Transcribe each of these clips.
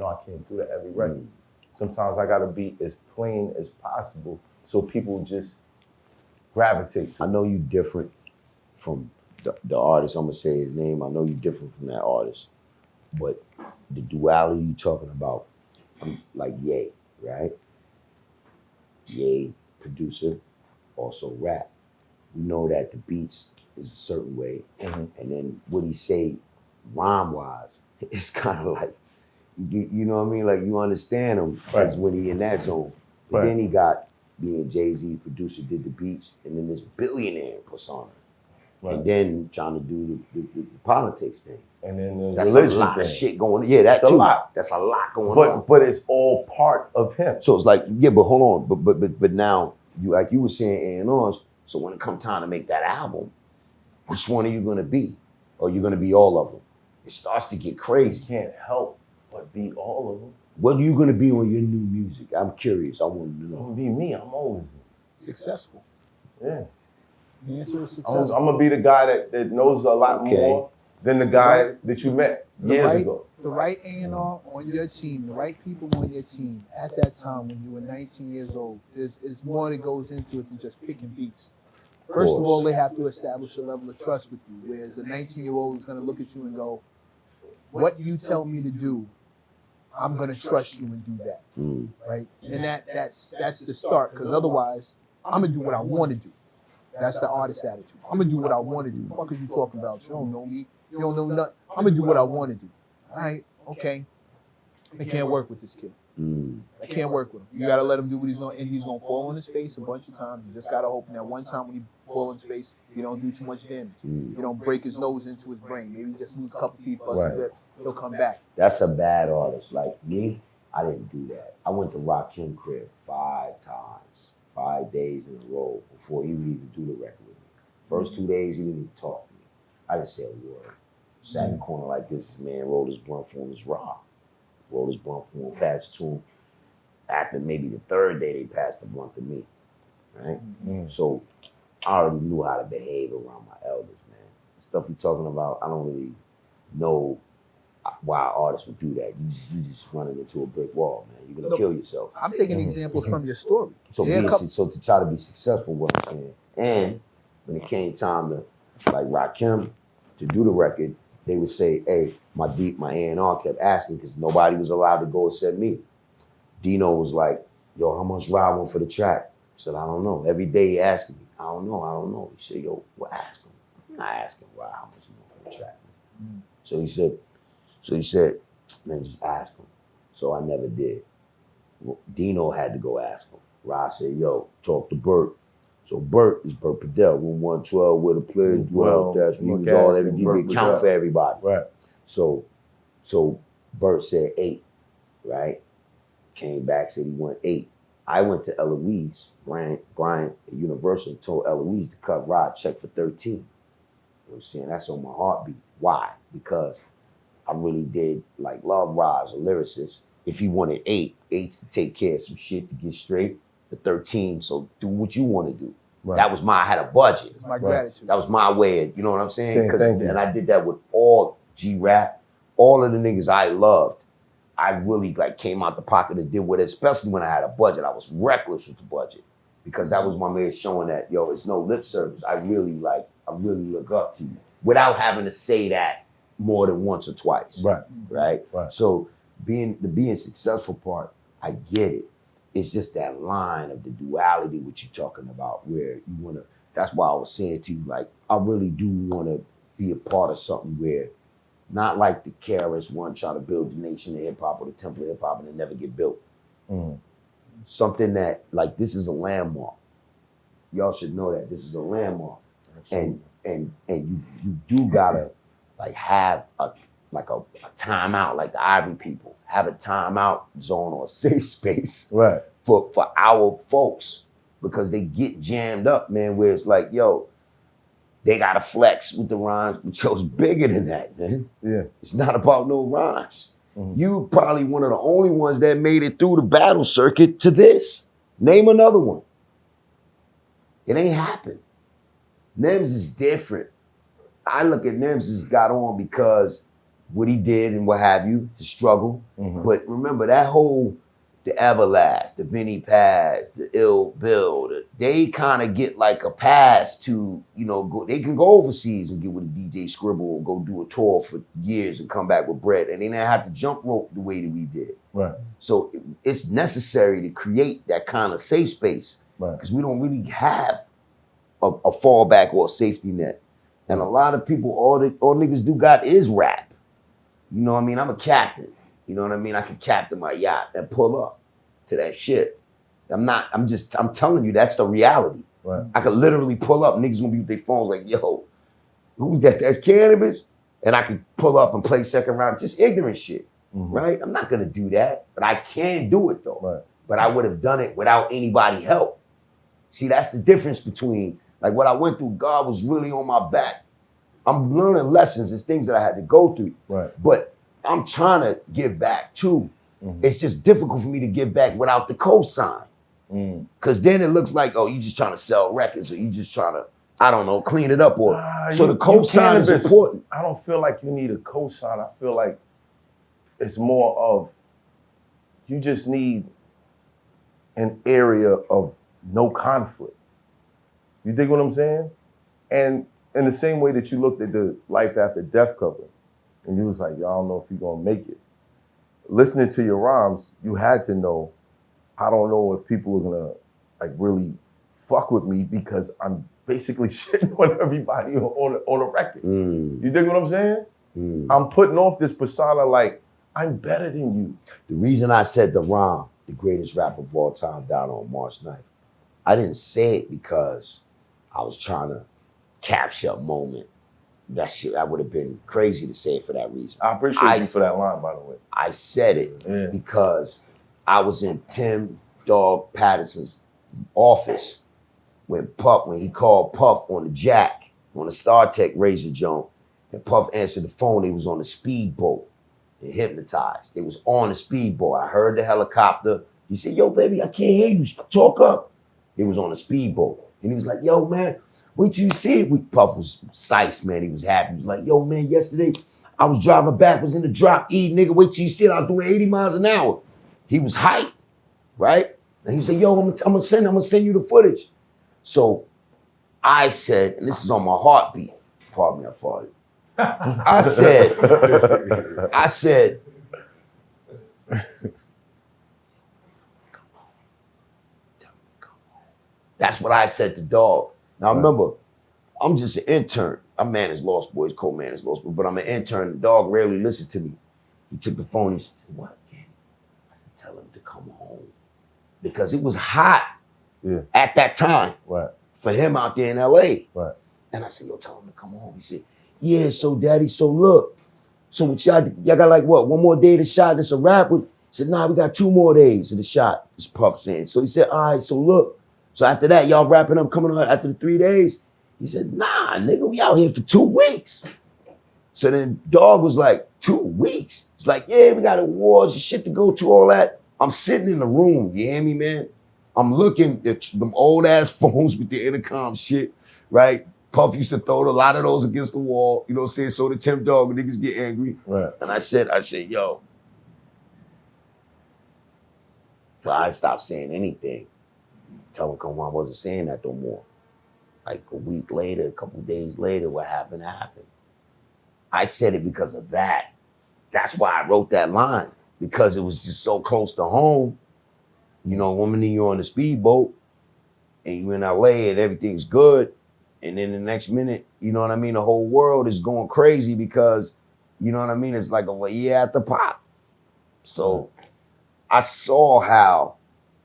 know I can't do that every record. Sometimes I gotta be as plain as possible so people just gravitate to it. I know you different from the artist. I'm gonna say his name. I know you different from that artist, but the duality you talking about, like Ye, right? Ye, producer, also rap. We know that the beats is a certain way, and then what he say, rhyme wise, it's kind of like, you know what I mean? Like you understand him as when he in that zone. But then he got being Jay-Z, producer, did the beats, and then this billionaire persona. And then trying to do the politics thing. And then the that's religion a lot thing. of shit going on. Yeah, that That's too. a lot. That's a lot going on. But it's all part of him. So it's like, yeah, but hold on. But now, you like you were saying A&Rs, so when it comes time to make that album, which one are you gonna be? Or you're gonna be all of them? It starts to get crazy. You can't help but be all of them. What are you gonna be on your new music? I'm curious. I want to know. I'm gonna be me. I'm always successful. Yeah. The answer is successful. I'm gonna be the guy that knows a lot more than the guy that you met years ago. The right A&R on your team, the right people on your team at that time when you were 19 years old, there's more that goes into it than just picking beats. First of all, they have to establish a level of trust with you, whereas a 19-year-old is going to look at you and go, what you tell me to do, I'm going to trust you and do that, right? And that's the start, because otherwise, I'm going to do what I want to do. That's the artist attitude. I'm going to do what I want to do. What the fuck are you talking about? You don't know me. You don't know nothing. I'm going to do what I want to do. All right, okay. I can't work with this kid. I can't work with him. You got to let him do what he's going to, and he's going to fall on his face a bunch of times. You just got to hope that one time when he fall on his face, you don't do too much damage. You don't break his nose into his brain. Maybe he just lose a couple teeth, bust a lip. He'll come back. That's a bad artist. Like me, I didn't do that. I went to Rakim crib 5 times, 5 days in a row before he would even do the record with me. First 2 days, he didn't even talk to me. I didn't say a word. Sat in the corner like this man rolled his blunt for him, his rock. Rolled his blunt for him, passed to him. After maybe the 3rd day, they passed the blunt to me, right? So I already knew how to behave around my elders, man. The stuff you're talking about, I don't really know why artists would do that. You just running into a brick wall, man. You're gonna kill yourself. I'm taking examples from your story. So, so to try to be successful, what I'm saying, and when it came time to like Rakim to do the record, they would say, hey, my A&R kept asking because nobody was allowed to go except me. Dino was like, yo, how much Rod want for the track? I said, I don't know. Every day he asking me, I don't know. He said, yo, well, ask him. I'm not asking Rod how much he want for the track. So he said, man, just ask him. So I never did. Dino had to go ask him. Rod said, yo, talk to Bert. So Bert is Bert Padell, room 112, where the players dwell. That's when he was all everything. He did count for everybody. Right. So Bert said 8, right? Came back, said he went 8. I went to Eloise, Brian at Universal, told Eloise to cut Rod check for 13. You know what I'm saying? That's on my heartbeat. Why? Because I really did like love Rod as a lyricist. If he wanted 8's to take care of some shit to get straight. The 13, so do what you want to do. Right. That was I had a budget. It's my gratitude. That was my way of, you know what I'm saying? And I did that with all G-Rap, all of the niggas I loved. I really like came out the pocket and did with it, especially when I had a budget. I was reckless with the budget because that was my way of showing that, yo, it's no lip service. I really look up to you without having to say that more than once or twice. Right. So being successful part, I get it. It's just that line of the duality what you're talking about where you want to, that's why I was saying to you, like, I really do want to be a part of something where, not like the KRS One try to build the nation of hip hop or the temple of hip hop and it never get built. Something that, like, this is a landmark. Y'all should know that this is a landmark. And you do gotta like have a timeout, like the Ivory people, have a timeout zone or a safe space for our folks because they get jammed up, man, where it's like, yo, they gotta flex with the rhymes, but yo, it's bigger than that, man. Yeah. It's not about no rhymes. You probably one of the only ones that made it through the battle circuit to this. Name another one. It ain't happened. Nems is different. I look at Nems as got on because what he did and what have you, his struggle. Mm-hmm. But remember that whole, the Everlast, the Vinny Paz, the Ill Bill, they kind of get like a pass to, you know, go, they can go overseas and get with a DJ Scribble and go do a tour for years and come back with bread. And they didn't have to jump rope the way that we did. Right. So it's necessary to create that kind of safe space. Right. Because we don't really have a fallback or a safety net. And a lot of people, all niggas do got is rap. You know what I mean? I'm a captain. You know what I mean? I can captain my yacht and pull up to that shit. I'm telling you, that's the reality. Right. I could literally pull up. Niggas gonna be with their phones like, yo, who's that? That's Canibus? And I can pull up and play second round. Just ignorant shit, right? I'm not gonna do that, but I can do it though. Right. But I would have done it without anybody help. See, that's the difference between, like what I went through, God was really on my back. I'm learning lessons and things that I had to go through. Right. But I'm trying to give back too. It's just difficult for me to give back without the cosign. Because then it looks like, oh, you just trying to sell records or you just trying to, I don't know, clean it up. Or so the cosign is important. I don't feel like you need a cosign. I feel like it's more of, you just need an area of no conflict. You dig what I'm saying? And in the same way that you looked at the Life After Death cover, and you was like, yo, I don't know if you're gonna make it. Listening to your rhymes, you had to know, I don't know if people are gonna like really fuck with me because I'm basically shitting on everybody on a record. You dig what I'm saying? I'm putting off this persona like, I'm better than you. The reason I said the rhyme, the greatest rapper of all time, died on March 9th, I didn't say it because I was trying to capture a moment. That shit, I would have been crazy to say it for that reason. I appreciate you for that line, by the way. I said it because I was in Tim Dog Patterson's office when he called Puff on the jack, on the StarTech Razor Joint, and Puff answered the phone. He was on a speedboat and hypnotized. It was on a speedboat. I heard the helicopter. He said, yo, baby, I can't hear you. Talk up. It was on a speedboat. And he was like, yo, man, wait till you see it. Puff was psyched, man. He was happy. He was like, yo, man, yesterday I was driving back, was in the drop E, nigga, wait till you see it. I was doing 80 miles an hour. He was hyped, right? And he said, yo, I'm gonna send you the footage. So I said, and this is on my heartbeat. Pardon me, I farted. I said, that's what I said to Dog. Now remember, I'm just an intern. I manage Lost Boys, co-manage Lost Boys, but I'm an intern. Dog rarely listened to me. He took the phone and he said, what? I said, tell him to come home. Because it was hot at that time for him out there in LA. Right. And I said, yo, tell him to come home. He said, yeah, so daddy, so look. So y'all got like what, one more day to shot and it's a wrap? He said, nah, we got 2 more days of the shot, this Puff saying. So he said, all right, so look. So after that, y'all wrapping up, coming on after the 3 days? He said, nah, nigga, we out here for 2 weeks. So then Dog was like, 2 weeks? It's like, yeah, we got awards and shit to go to, all that. I'm sitting in the room, you hear me, man? I'm looking at them old ass phones with the intercom shit, right? Puff used to throw a lot of those against the wall, you know what I'm saying? So the Tim Dog niggas get angry. Right. And I said, yo. So I stopped saying anything. Tell him come on, I wasn't saying that no more. Like a week later, a couple days later, what happened happened. I said it because of that. That's why I wrote that line, because it was just so close to home. You know, woman, you're on the speedboat and you in LA and everything's good. And then the next minute, you know what I mean? The whole world is going crazy because, you know what I mean? It's like a year after pop. So I saw how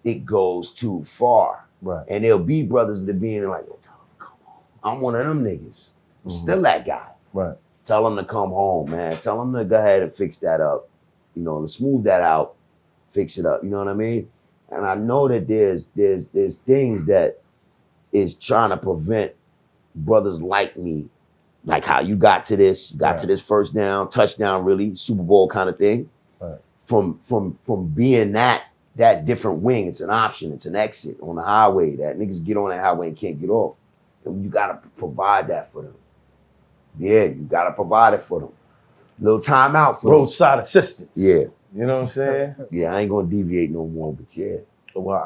it goes too far. Right. And there'll be brothers that being like, oh, tell them to come home. I'm one of them niggas. I'm still that guy. Right. Tell them to come home, man. Tell them to go ahead and fix that up. You know, to smooth that out, fix it up. You know what I mean? And I know that there's things that is trying to prevent brothers like me, like how you got to this, to this first down, touchdown, really, Super Bowl kind of thing, from being that different wing. It's an option, it's an exit on the highway that niggas get on that highway and can't get off. And you gotta provide that for them. Yeah, you gotta provide it for them. Little time out for roadside assistance. Yeah. You know what I'm saying? Yeah, I ain't gonna deviate no more, but yeah. Well,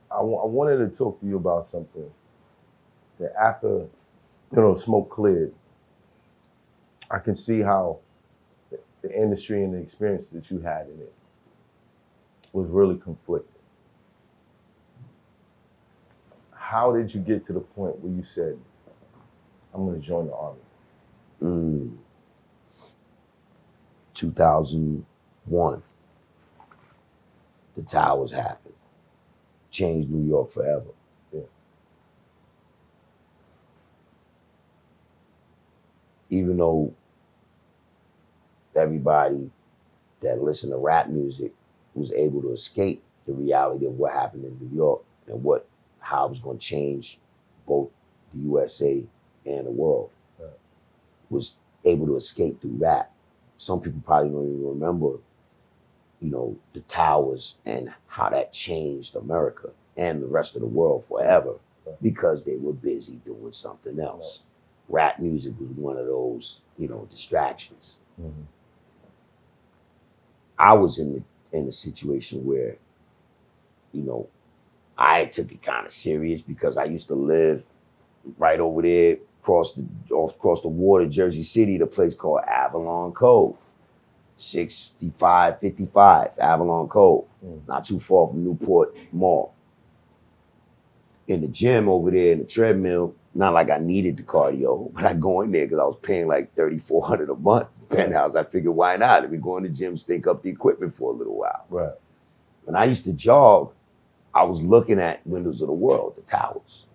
I wanted to talk to you about something that after, smoke cleared, I can see how the industry and the experience that you had in it was really conflicted. How did you get to the point where you said, I'm gonna join the Army? 2001. The towers happened. Changed New York forever. Yeah. Even though everybody that listened to rap music was able to escape the reality of what happened in New York and how it was going to change both the USA and the world, was able to escape through rap. Some people probably don't even remember, the towers and how that changed America and the rest of the world forever because they were busy doing something else. Rap music was one of those, distractions. Mm-hmm. I was in the situation where, I took it kind of serious because I used to live right over there across the water, Jersey City, the place called Avalon Cove. 6555 Avalon Cove, not too far from Newport Mall. In the gym over there in the treadmill, not like I needed the cardio, but I go in there because I was paying like $3,400 a month penthouse. I figured, why not? Let me go in the gym, stink up the equipment for a little while. Right. When I used to jog, I was looking at windows of the world, the towers.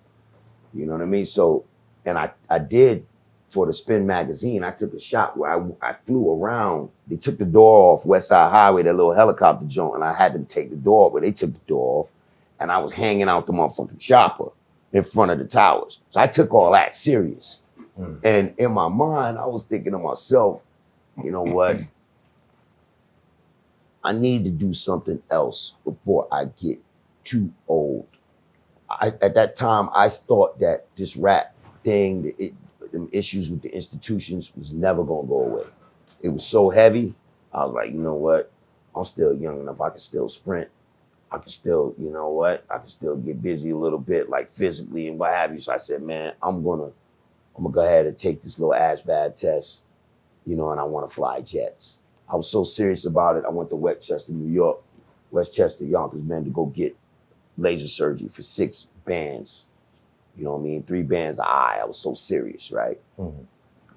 You know what I mean? So, and I did, for the Spin magazine, I took a shot where I flew around. They took the door off West Side Highway, that little helicopter joint, and I had them take the door off, but they took the door off, and I was hanging out the motherfucking chopper in front of the towers. So I took all that serious. And in my mind, I was thinking to myself, you know what? I need to do something else before I get too old. At that time, I thought that this rap thing, the issues with the institutions was never gonna go away. It was so heavy. I was like, you know what? I'm still young enough. I can still sprint. I can still, I can still get busy a little bit, like physically and what have you. So I said, man, I'm gonna go ahead and take this little ASVAB test, and I want to fly jets. I was so serious about it. I went to Westchester, New York, Westchester, Yonkers, man, to go get laser surgery for 6 bands. You know what I mean? 3 bands of eye. I was so serious, right? Mm-hmm.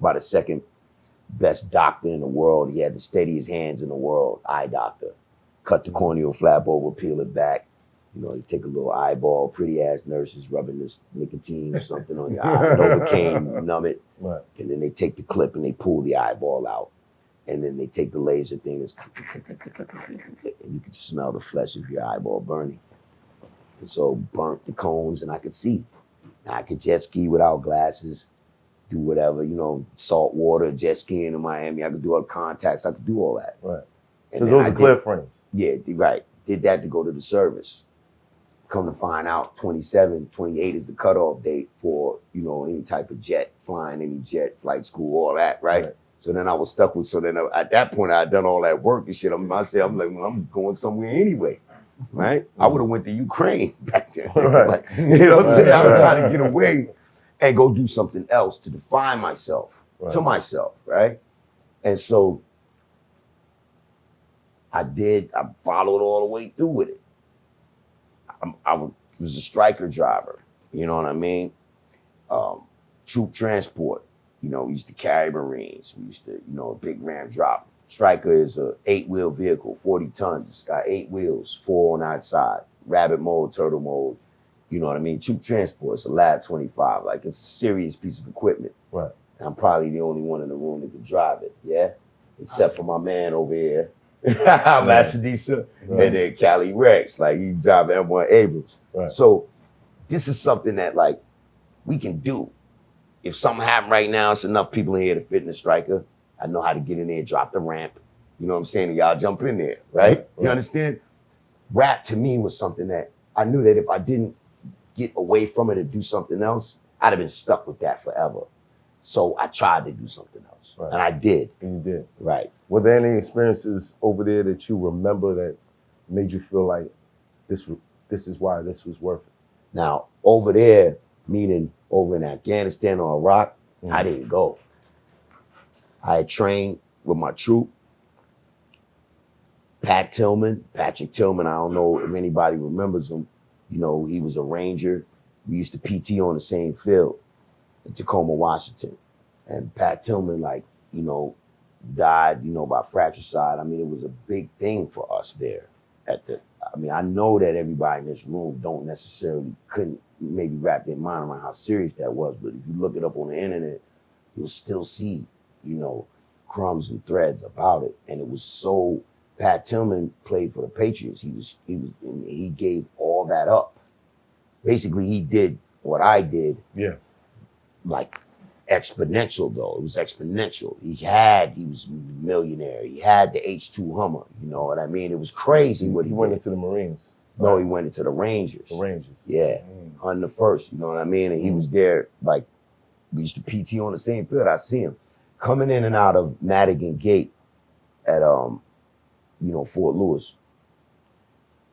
By the second best doctor in the world. He had the steadiest hands in the world, eye doctor. Cut the corneal flap over, peel it back. They take a little eyeball, pretty ass nurses rubbing this nicotine or something on your eye, Novocaine, numb it. Right. And then they take the clip and they pull the eyeball out. And then they take the laser thing and you can smell the flesh of your eyeball burning. And so burnt the cones and I could see. I could jet ski without glasses, do whatever, salt water, jet skiing in Miami. I could do all the contacts. I could do all that. Right. Because those are clear frames. Yeah, right. Did that to go to the service. Come to find out, 27, 28 is the cutoff date for, any type of jet, flying any jet, flight school, all that, right? So then I was stuck with, at that point, I had done all that work and shit. I'm like, well, I'm going somewhere anyway. Right? I would have went to Ukraine back then. Right. Like, you know what I'm saying? I was trying to get away and go do something else to define myself, to myself, right? And so I followed all the way through with it. I was a striker driver, you know what I mean? Troop transport, we used to carry Marines. We used to, a big Ram drop. Striker is a 8-wheel vehicle, 40 tons. It's got 8 wheels, 4 on either side, rabbit mode, turtle mode. You know what I mean? Troop transport, it's a Lab 25. Like, it's a serious piece of equipment. Right. And I'm probably the only one in the room that can drive it, yeah? Except for my man over here, Masadisa, and then Cali Rex. Like, he drive M1 Abrams. Right. So this is something that, like, we can do. If something happened right now, it's enough people in here to fit in the Striker. I know how to get in there, drop the ramp. You know what I'm saying? And y'all jump in there, right? You understand? Rap to me was something that I knew that if I didn't get away from it and do something else, I'd have been stuck with that forever. So I tried to do something else, and I did. And you did. Right. Were there any experiences over there that you remember that made you feel like this is why this was worth it? Now, over there, meaning over in Afghanistan or Iraq, I didn't go. I had trained with my troop. Patrick Tillman, I don't know if anybody remembers him. You know, he was a Ranger. We used to PT on the same field in Tacoma, Washington. And Pat Tillman, like, you know, died, you know, by fratricide. I mean, it was a big thing for us there I mean, I know that everybody in this room couldn't maybe wrap their mind around how serious that was, but if you look it up on the internet, you'll still see, you know, crumbs and threads about it. And it was so, Pat Tillman played for the Patriots. He gave all that up. Basically, he did what I did. Yeah. Like exponential though. It was exponential. He was a millionaire. He had the H2 Hummer. You know what I mean? It was crazy what he went did. into the Marines. No, he went into the Rangers. The Rangers. Yeah. On the first, you know what I mean? And he was there, like, we used to PT on the same field. I see him coming in and out of Madigan Gate at you know, Fort Lewis.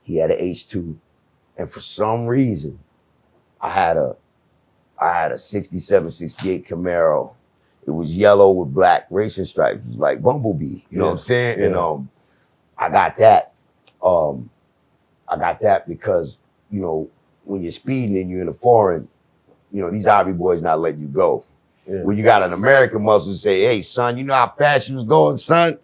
He had an H2, and for some reason, I had a 67, 68 Camaro. It was yellow with black racing stripes. It was like Bumblebee, you know what I'm saying? Yeah. And I got that. I got that because, you know, when you're speeding and you're in a foreign, you know, these Ivory boys not letting you go. Yeah. When you got an American muscle say, hey, son, you know how fast you was going, son?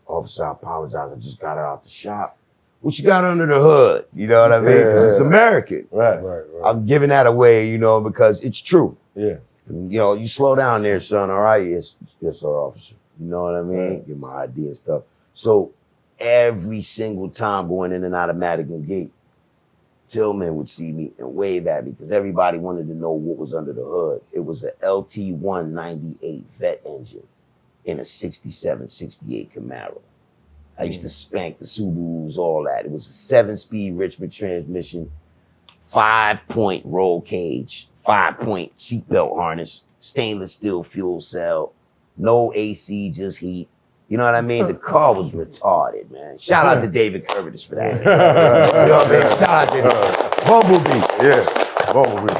Officer, I apologize. I just got it out the shop. What you got under the hood? You know what I mean? Because it's American. Right. I'm giving that away, you know, because it's true. Yeah. You know, you slow down there, son, all right? Yes, sir, officer. You know what I mean? Right. Get my ID and stuff. So every single time going in and out of Madigan Gate, Tillman would see me and wave at me because everybody wanted to know what was under the hood. It was a LT-198 vet engine in a 67, 68 Camaro. I used to spank the Subarus, all that. It was a 7-speed Richmond transmission, 5-point roll cage, 5-point seatbelt harness, stainless steel fuel cell, no AC, just heat. You know what I mean? The car was retarded, man. Shout out to David Curtis for that. You know what I mean? Shout out to Bumblebee. Yeah, Bumblebee.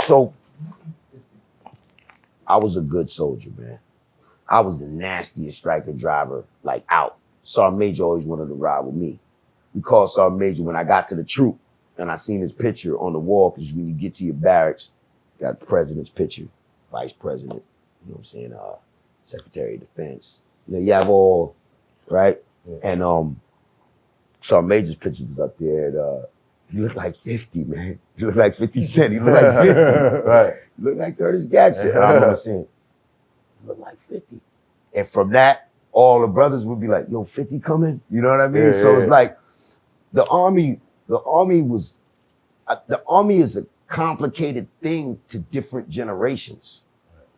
So, I was a good soldier, man. I was the nastiest striker driver, like out. Sergeant Major always wanted to ride with me. We called Sergeant Major when I got to the troop and I seen his picture on the wall, because when you get to your barracks, got the president's picture, vice president, you know what I'm saying, Secretary of Defense. You know, you have all, right? Yeah. And Sergeant Major's picture was up there. And, he looked like 50, man. He looked like 50 Cent. He looked like 50. Right. He looked like Curtis Jackson. And I remember saying, he looked like 50. And from that, all the brothers would be like, yo, 50 coming? You know what I mean? So it's like the army is a complicated thing to different generations.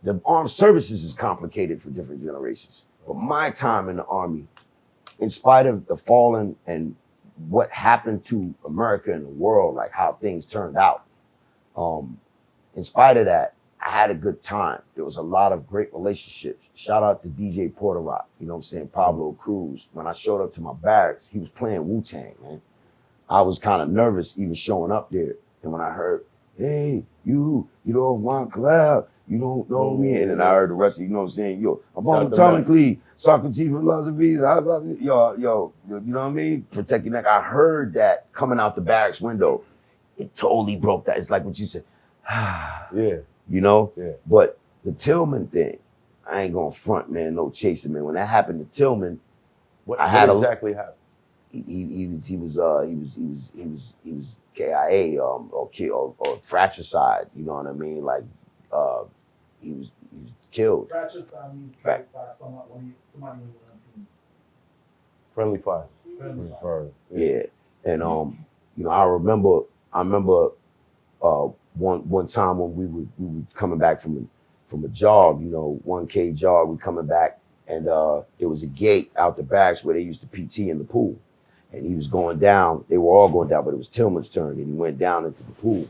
The armed services is complicated for different generations. But my time in the army, in spite of the fallen and what happened to America and the world, like how things turned out, in spite of that, I had a good time. There was a lot of great relationships. Shout out to DJ Porter Rock, you know what I'm saying, Pablo Cruz. When I showed up to my barracks, he was playing Wu-Tang, man. I was kind of nervous even showing up there. And when I heard, hey, you know, Wyclef, you don't know me. And then I heard the rest of you know what I'm saying? Yo, I'm on atomically, Socrates from Love the Bees, yo, you know what I mean? Protect your neck. I heard that coming out the barracks window. It totally broke that. It's like what you said. Yeah. You know? Yeah. But the Tillman thing, I ain't gonna front, man, no chasing, man. When that happened to Tillman, what exactly happened? He was KIA or fratricide, you know what I mean? Like he was killed. Fratricide means killed by somebody on the team. Friendly fire. Friendly fire. Yeah. And you know, I remember one time when we were coming back from a jog, you know, 1K jog, we coming back, and there was a gate out the barracks where they used to PT in the pool. And he was going down, they were all going down, but it was Tillman's turn, and he went down into the pool.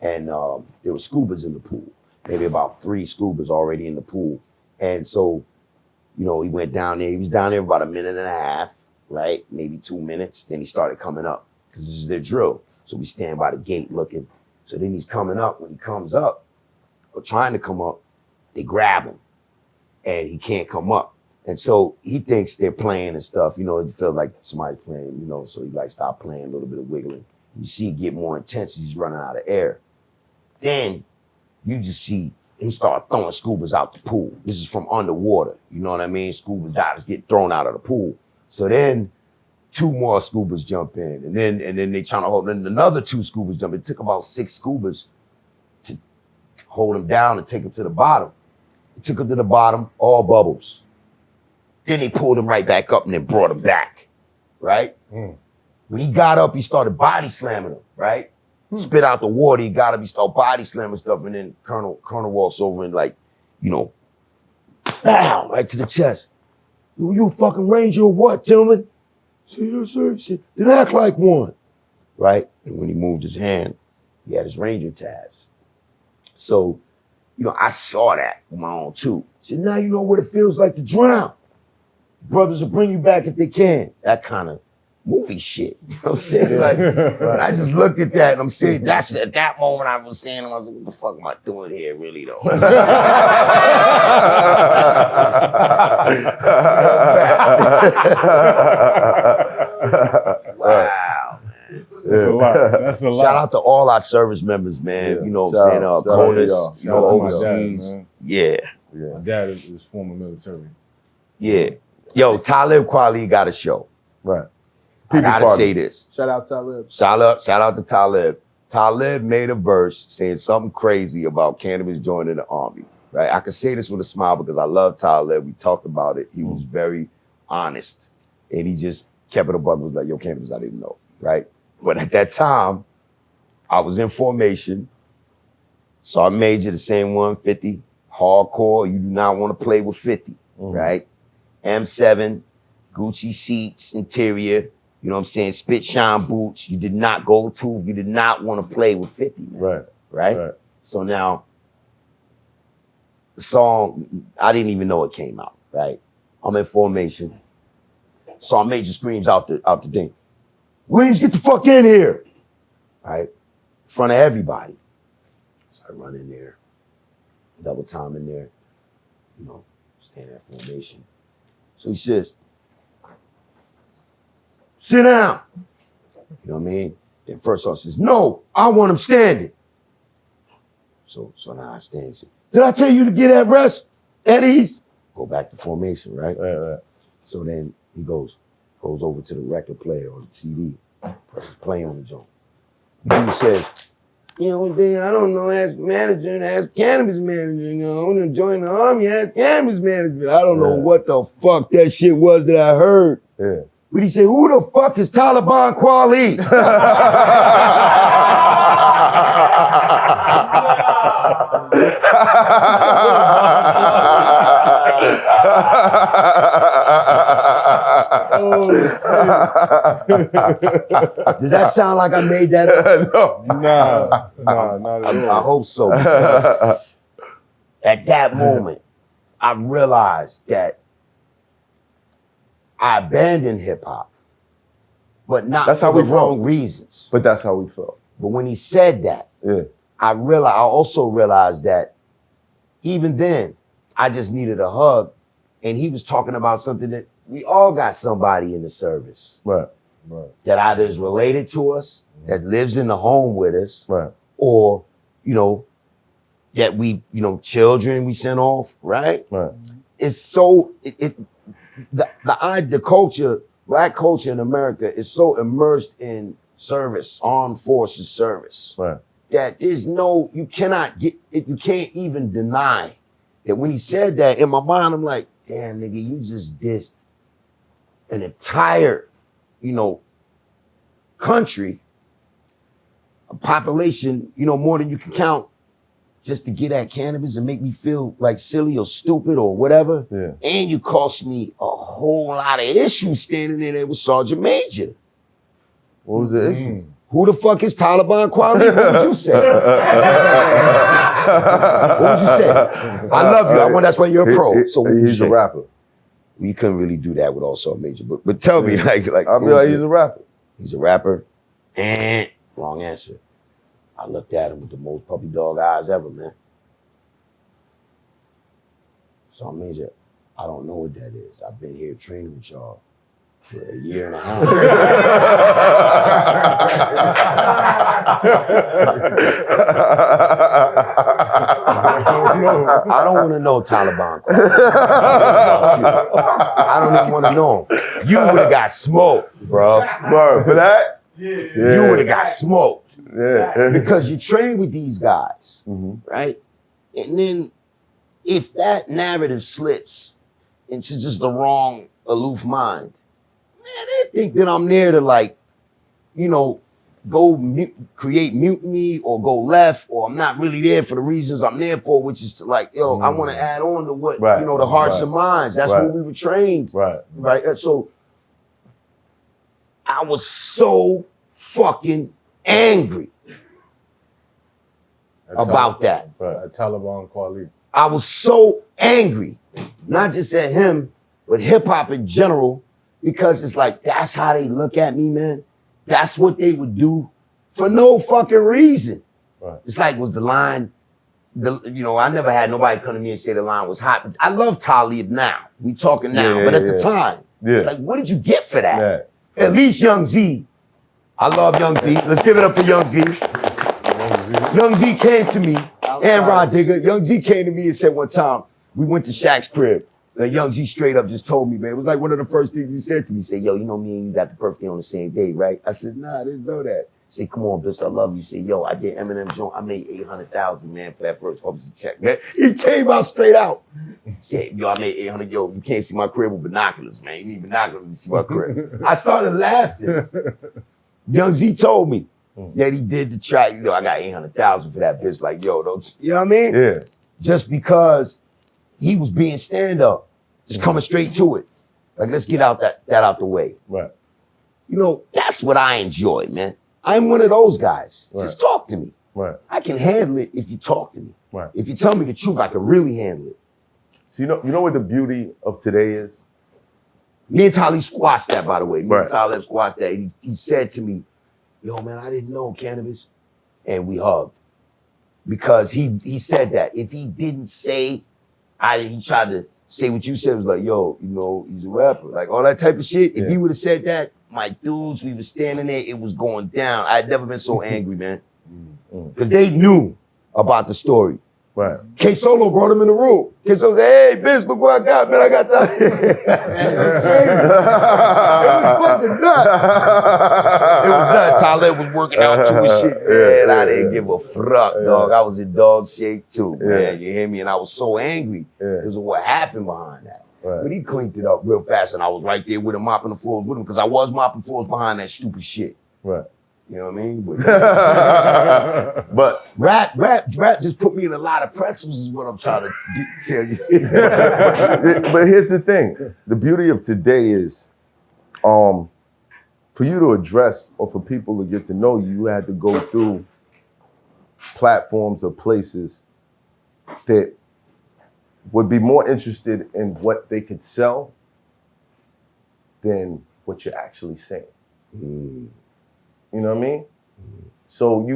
And there were scubas in the pool. maybe about 3 scubas already in the pool. And so, you know, he went down there. He was down there about 1.5 minutes, right? Maybe 2 minutes. Then he started coming up because this is their drill. So we stand by the gate looking. So then he's coming up. When he comes up, or trying to come up, they grab him and he can't come up. And so he thinks they're playing and stuff, you know, it feels like somebody's playing, you know, so he like stop playing, a little bit of wiggling. You see it get more intense, he's running out of air. Then you just see him start throwing scubas out the pool. This is from underwater, you know what I mean? Scuba divers get thrown out of the pool. So then 2 more scubas jump in, and then they trying to hold, and another 2 scubas jump in. It took about 6 scubas to hold him down and take him to the bottom. It took him to the bottom, all bubbles. Then they pulled him right back up and then brought him back, right? When he got up, he started body slamming him, right? Spit out the water, he got up, he started body slamming stuff, and then Colonel walks over and like, you know, bow, right to the chest. You a fucking ranger or what, Tillman? Yes, sir. He said, then act like one, right? And when he moved his hand, he had his ranger tabs. So, you know, I saw that on my own too. He said, now you know what it feels like to drown. Brothers will bring you back if they can. That kind of movie shit. You know what I'm saying? Like, I just looked at that and I'm saying, that's at that moment I was saying, I was like, what the fuck am I doing here, really, though? Wow, man. That's a lot. That's a lot. Shout out to all our service members, man. Yeah. You know what I'm saying? Conus, you know, overseas. Yeah. My dad is former military. Yeah. Yo, Talib Kweli got a show. Right. I gotta say this. Shout out Talib. Shout out to Talib. Talib made a verse saying something crazy about Canibus joining the army. Right? I can say this with a smile because I love Talib. We talked about it. He was very honest. And he just kept it a buck, was like, yo, Canibus, I didn't know. Right? But at that time, I was in formation. So I major the same 150. Hardcore. You do not want to play with 50. Right? M7, Gucci seats, interior, you know what I'm saying, spit shine boots. You did not go to, you did not want to play with 50, man. Right? So now, the song, I didn't even know it came out, right? I'm in formation. So I major screams out the thing. Williams, get the fuck in here. Right? In front of everybody. So I run in there, double time in there, you know, stand at formation. So he says, sit down. You know what I mean? Then first officer says, no, I want him standing. So now I stand. Said, did I tell you to get at rest, at ease? Go back to formation, right? So then he goes over to the record player or the CD, presses play on the joint. The dude says, you know, I don't know, ask manager, ask Canibus manager, you know, I want to join the army, ask Canibus manager. I don't know what the fuck that shit was that I heard. But he said, who the fuck is Taliban Kweli? Does that sound like I made that up? No. Nah, not at all. I hope so. At that moment, I realized that I abandoned hip hop, but not for the wrong reasons. But that's how we felt. But when he said that, I also realized that even then, I just needed a hug, and he was talking about something that we all got somebody in the service. That either is related to us, that lives in the home with us, or, you know, that we, you know, children we sent off, right? It's so, the culture, Black culture in America is so immersed in service, armed forces service, that there's no, you cannot get it, you can't even deny that when he said that, in my mind, I'm like, damn, nigga, you just dissed an entire, you know, country, a population, you know, more than you can count, just to get at Canibus and make me feel like silly or stupid or whatever. And you cost me a whole lot of issues standing in there with Sergeant Major. What was the issue? Who the fuck is Taliban Kweli? What would you say? would you say? I love you. I want. That's why you're a pro. So what would you he's say? a rapper. You couldn't really do that with Also Major, but tell me, like I feel like he's a rapper. He's a rapper. And wrong answer. I looked at him with the most puppy dog eyes ever, man. So Major, I don't know what that is. I've been here training with y'all for a year and a half. I don't want to know Taliban. I don't even want to know him. You would have got smoked, bro. Word, for that? You would have got smoked. Yeah. Because you train with these guys, right? And then if that narrative slips into just the wrong, aloof mind, man, they think that I'm there to, like, you know, go create mutiny or go left, or I'm not really there for the reasons I'm there for, which is to, like, yo, I want to add on to what, you know, the hearts and minds. That's what we were trained. Right. And so I was so fucking angry about that. Right. Taliban Kweli. I was so angry, not just at him, but hip hop in general, because it's like, that's how they look at me, man. That's what they would do for no fucking reason. Right. It's like, was the line, you know, I never had nobody come to me and say the line was hot. I love Talib now. We talking now, but at the time, it's like, what did you get for that? At least Young Z. I love Young Z. Let's give it up for Young Z. Young Z came to me, and Rod Digger. Young Z came to me and said one time, we went to Shaq's crib. And Young Z straight up just told me, man, it was like one of the first things he said to me. He said, yo, you know me and you got the birthday on the same day, right? I said, nah, I didn't know that. He said, come on, bitch, I love you. He said, yo, I did Eminem joint. I made 800,000, man, for that first publicity check, man. He came out straight out. He said, yo, I made 800, yo, you can't see my crib with binoculars, man. You need binoculars to see my crib. I started laughing. Young Z told me that he did the track. You know, I got 800,000 for that bitch. Like, yo, don't, you know what I mean? Yeah. Just because he was being stand up, just coming straight to it. Like, let's get out that out the way. Right. You know, that's what I enjoy, man. I'm one of those guys. Right. Just talk to me. Right. I can handle it if you talk to me. Right. If you tell me the truth, I can really handle it. So you know what the beauty of today is? Me and Talib squashed that, by the way. Me Right. and Talib squashed that. He said to me, yo, man, I didn't know Canibus. And we hugged. Because he said that. If he didn't say, he tried to say what you said, was like, yo, you know, he's a rapper. Like, all that type of shit. If he would have said that, my dudes, we were standing there, it was going down. I had never been so angry, man. Because they knew about the story. Right. K Solo brought him in the room. K Solo said, hey, bitch, look what I got, man. I got that. It was crazy. It was fucking nuts. It was nuts. Talib was working out to his shit, man. I didn't give a fuck, dog. I was in dog shape too, man. You hear me? And I was so angry because of what happened behind that. Right. But he cleaned it up real fast, and I was right there with him, mopping the floors with him, because I was mopping floors behind that stupid shit. Right. You know what I mean? But rap just put me in a lot of pretzels is what I'm trying to tell you. but here's the thing. The beauty of today is for you to address or for people to get to know you, you had to go through platforms or places that would be more interested in what they could sell than what you're actually saying. You know what I mean? So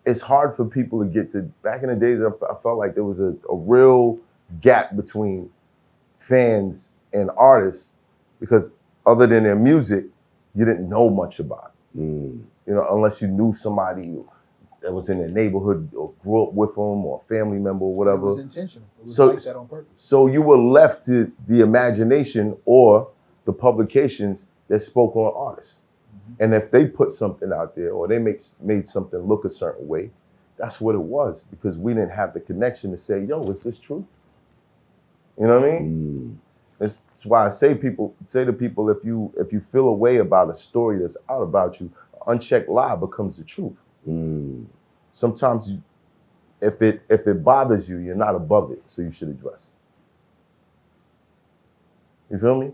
it's hard for people to get to, back in the days, I felt like there was a real gap between fans and artists because other than their music, you didn't know much about it. You know, unless you knew somebody that was in their neighborhood or grew up with them or a family member or whatever. It was intentional. It was So- like that on purpose. So you were left to the imagination or the publications that spoke on artists. And if they put something out there or they made something look a certain way, that's what it was because we didn't have the connection to say, yo, is this true? You know what I mean? That's why I say to people, if you feel a way about a story that's out about you, unchecked lie becomes the truth. Sometimes if it bothers you, you're not above it, so you should address it. You feel me?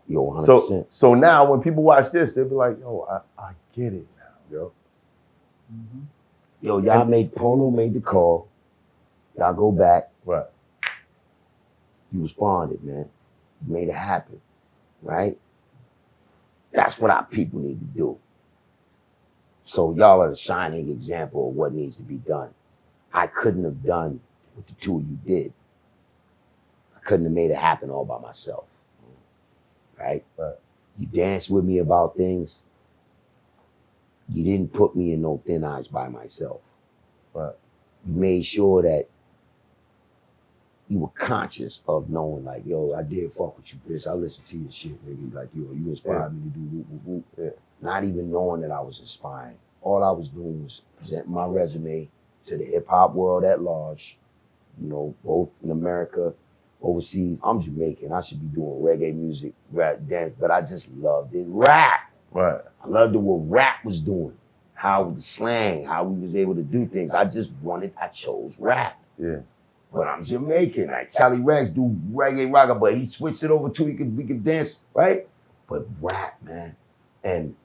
Yo, 100%. So now when people watch this, they'll be like, yo, I get it now, yo. Yo, y'all Polo made the call. Y'all go back. Right. You responded, man. You made it happen, right? That's what our people need to do. So y'all are the shining example of what needs to be done. I couldn't have done what the two of you did. I couldn't have made it happen all by myself, right? Right. You danced with me about things. You didn't put me in no thin ice by myself. Right. You made sure that you were conscious of knowing, like, yo, I did fuck with you, bitch. I listened to your shit, nigga. Like, yo, you inspired me to do whoop, whoop, whoop. Yeah. Not even knowing that I was inspiring. All I was doing was presenting my resume to the hip hop world at large, you know, both in America, overseas. I'm Jamaican. I should be doing reggae music, rap, dance, but I just loved it. Rap. Right. I loved it what rap was doing, how the slang, how we was able to do things. I chose rap. Yeah. But I'm Jamaican. Like Cali Rex do reggae rocker, but he switched it over to we could dance, right? But rap, man. And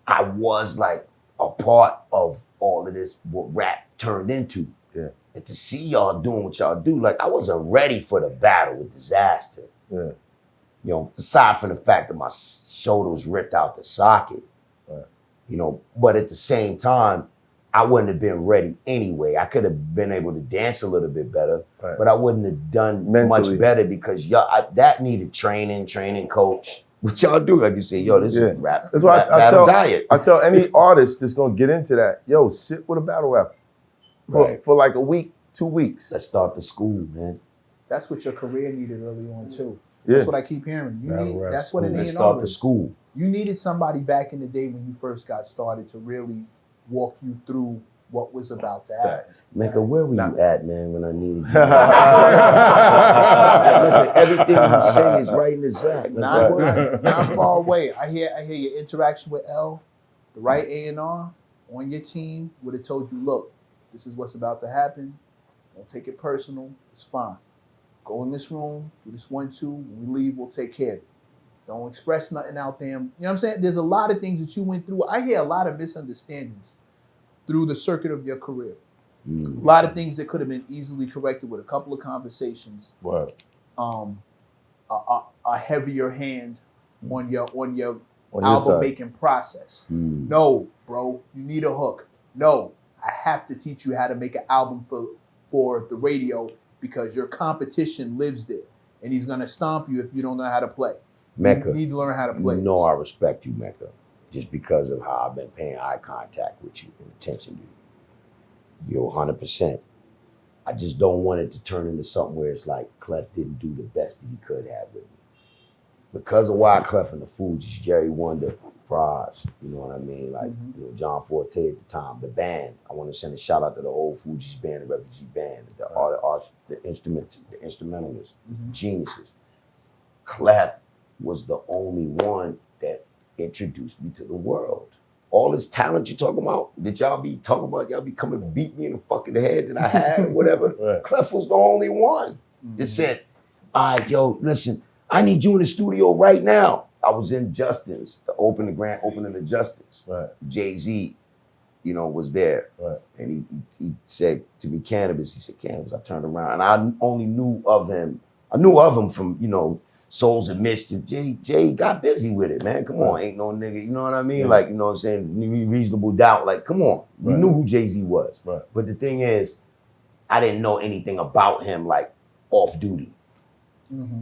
I was like a part of all of this, what rap turned into. Yeah. And to see y'all doing what y'all do, like I wasn't ready for the battle with Disaster. Yeah. You know, aside from the fact that my shoulder was ripped out the socket, right. You know, but at the same time, I wouldn't have been ready anyway. I could have been able to dance a little bit better, right. But I wouldn't have done mentally much better because y'all, that needed training, coach. What y'all do, like you say, yo, this is rap. That's why I tell diet. I tell any artist that's gonna get into that, yo, sit with a battle rapper for like a week, 2 weeks. Let's start the school, man. That's what your career needed early on too. Yeah. That's what I keep hearing. That's what an Let's A&R start the is. school. You needed somebody back in the day when you first got started to really walk you through what was about to happen. Mecca, where were you at, man, when I needed you? Everything you say is right in the exact. Not far away. I hear your interaction with L, the right A&R on your team would have told you, look, this is what's about to happen. Don't take it personal. It's fine. Go in this room, do this 1-2. When we leave, we'll take care of it. Don't express nothing out there. You know what I'm saying? There's a lot of things that you went through. I hear a lot of misunderstandings through the circuit of your career. A lot of things that could have been easily corrected with a couple of conversations. Right. A heavier hand on your On album making process. Mm. No, bro, you need a hook. No, I have to teach you how to make an album for the radio because your competition lives there, and he's gonna stomp you if you don't know how to play. Mecca, you need to learn how to play. You know I respect you, Mecca, just because of how I've been paying eye contact with you and attention to you. You're 100%. I just don't want it to turn into something where it's like Clef didn't do the best that he could have with me. Because of Wyclef and the Fugees, Jerry Wonder, Praz, you know what I mean? Like, you know, John Forte at the time, the band. I want to send a shout out to the old Fugees band, the Refugee band, the instrumentalists, geniuses. Clef was the only one that introduced me to the world. All this talent you talking about, that y'all be talking about, y'all be coming to beat me in the fucking head that I had, whatever. Right. Clef was the only one that said, all right, yo, listen, I need you in the studio right now. I was in Justin's, the grand opening of Justin's. Right. Jay-Z, you know, was there. Right. And he said to me, Canibus, he said, Canibus, I turned around. And I only knew of him. I knew of him from, you know, Souls of Mischief. Jay got busy with it, man. Come on, ain't no nigga, you know what I mean? Yeah. Like, you know what I'm saying? Reasonable Doubt, like, come on. We Right. knew who Jay-Z was. Right. But the thing is, I didn't know anything about him, like, off duty.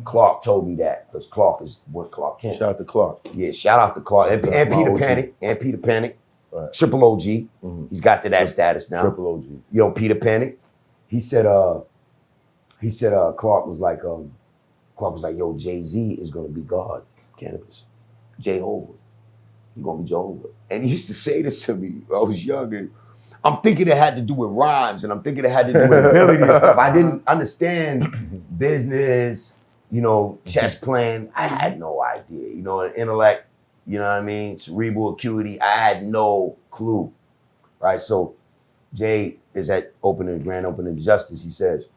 Clark told me that, because Clark is what Clark Kent. Shout out to Clark. Yeah, shout out to Clark. And Peter OG. Panic. And Peter Panic. Right. Triple OG. He's got to that status now. Triple OG. Yo, Peter Panic. He said Clark was like, yo, Jay-Z is gonna be God, Canibus. Jehovah. He's gonna be Jehovah. And he used to say this to me when I was young, and I'm thinking it had to do with rhymes, and I'm thinking it had to do with ability and stuff. I didn't understand business, you know, chess playing. I had no idea, you know, intellect, you know what I mean? Cerebral acuity, I had no clue, right? So Jay is at grand opening of Justice. He says,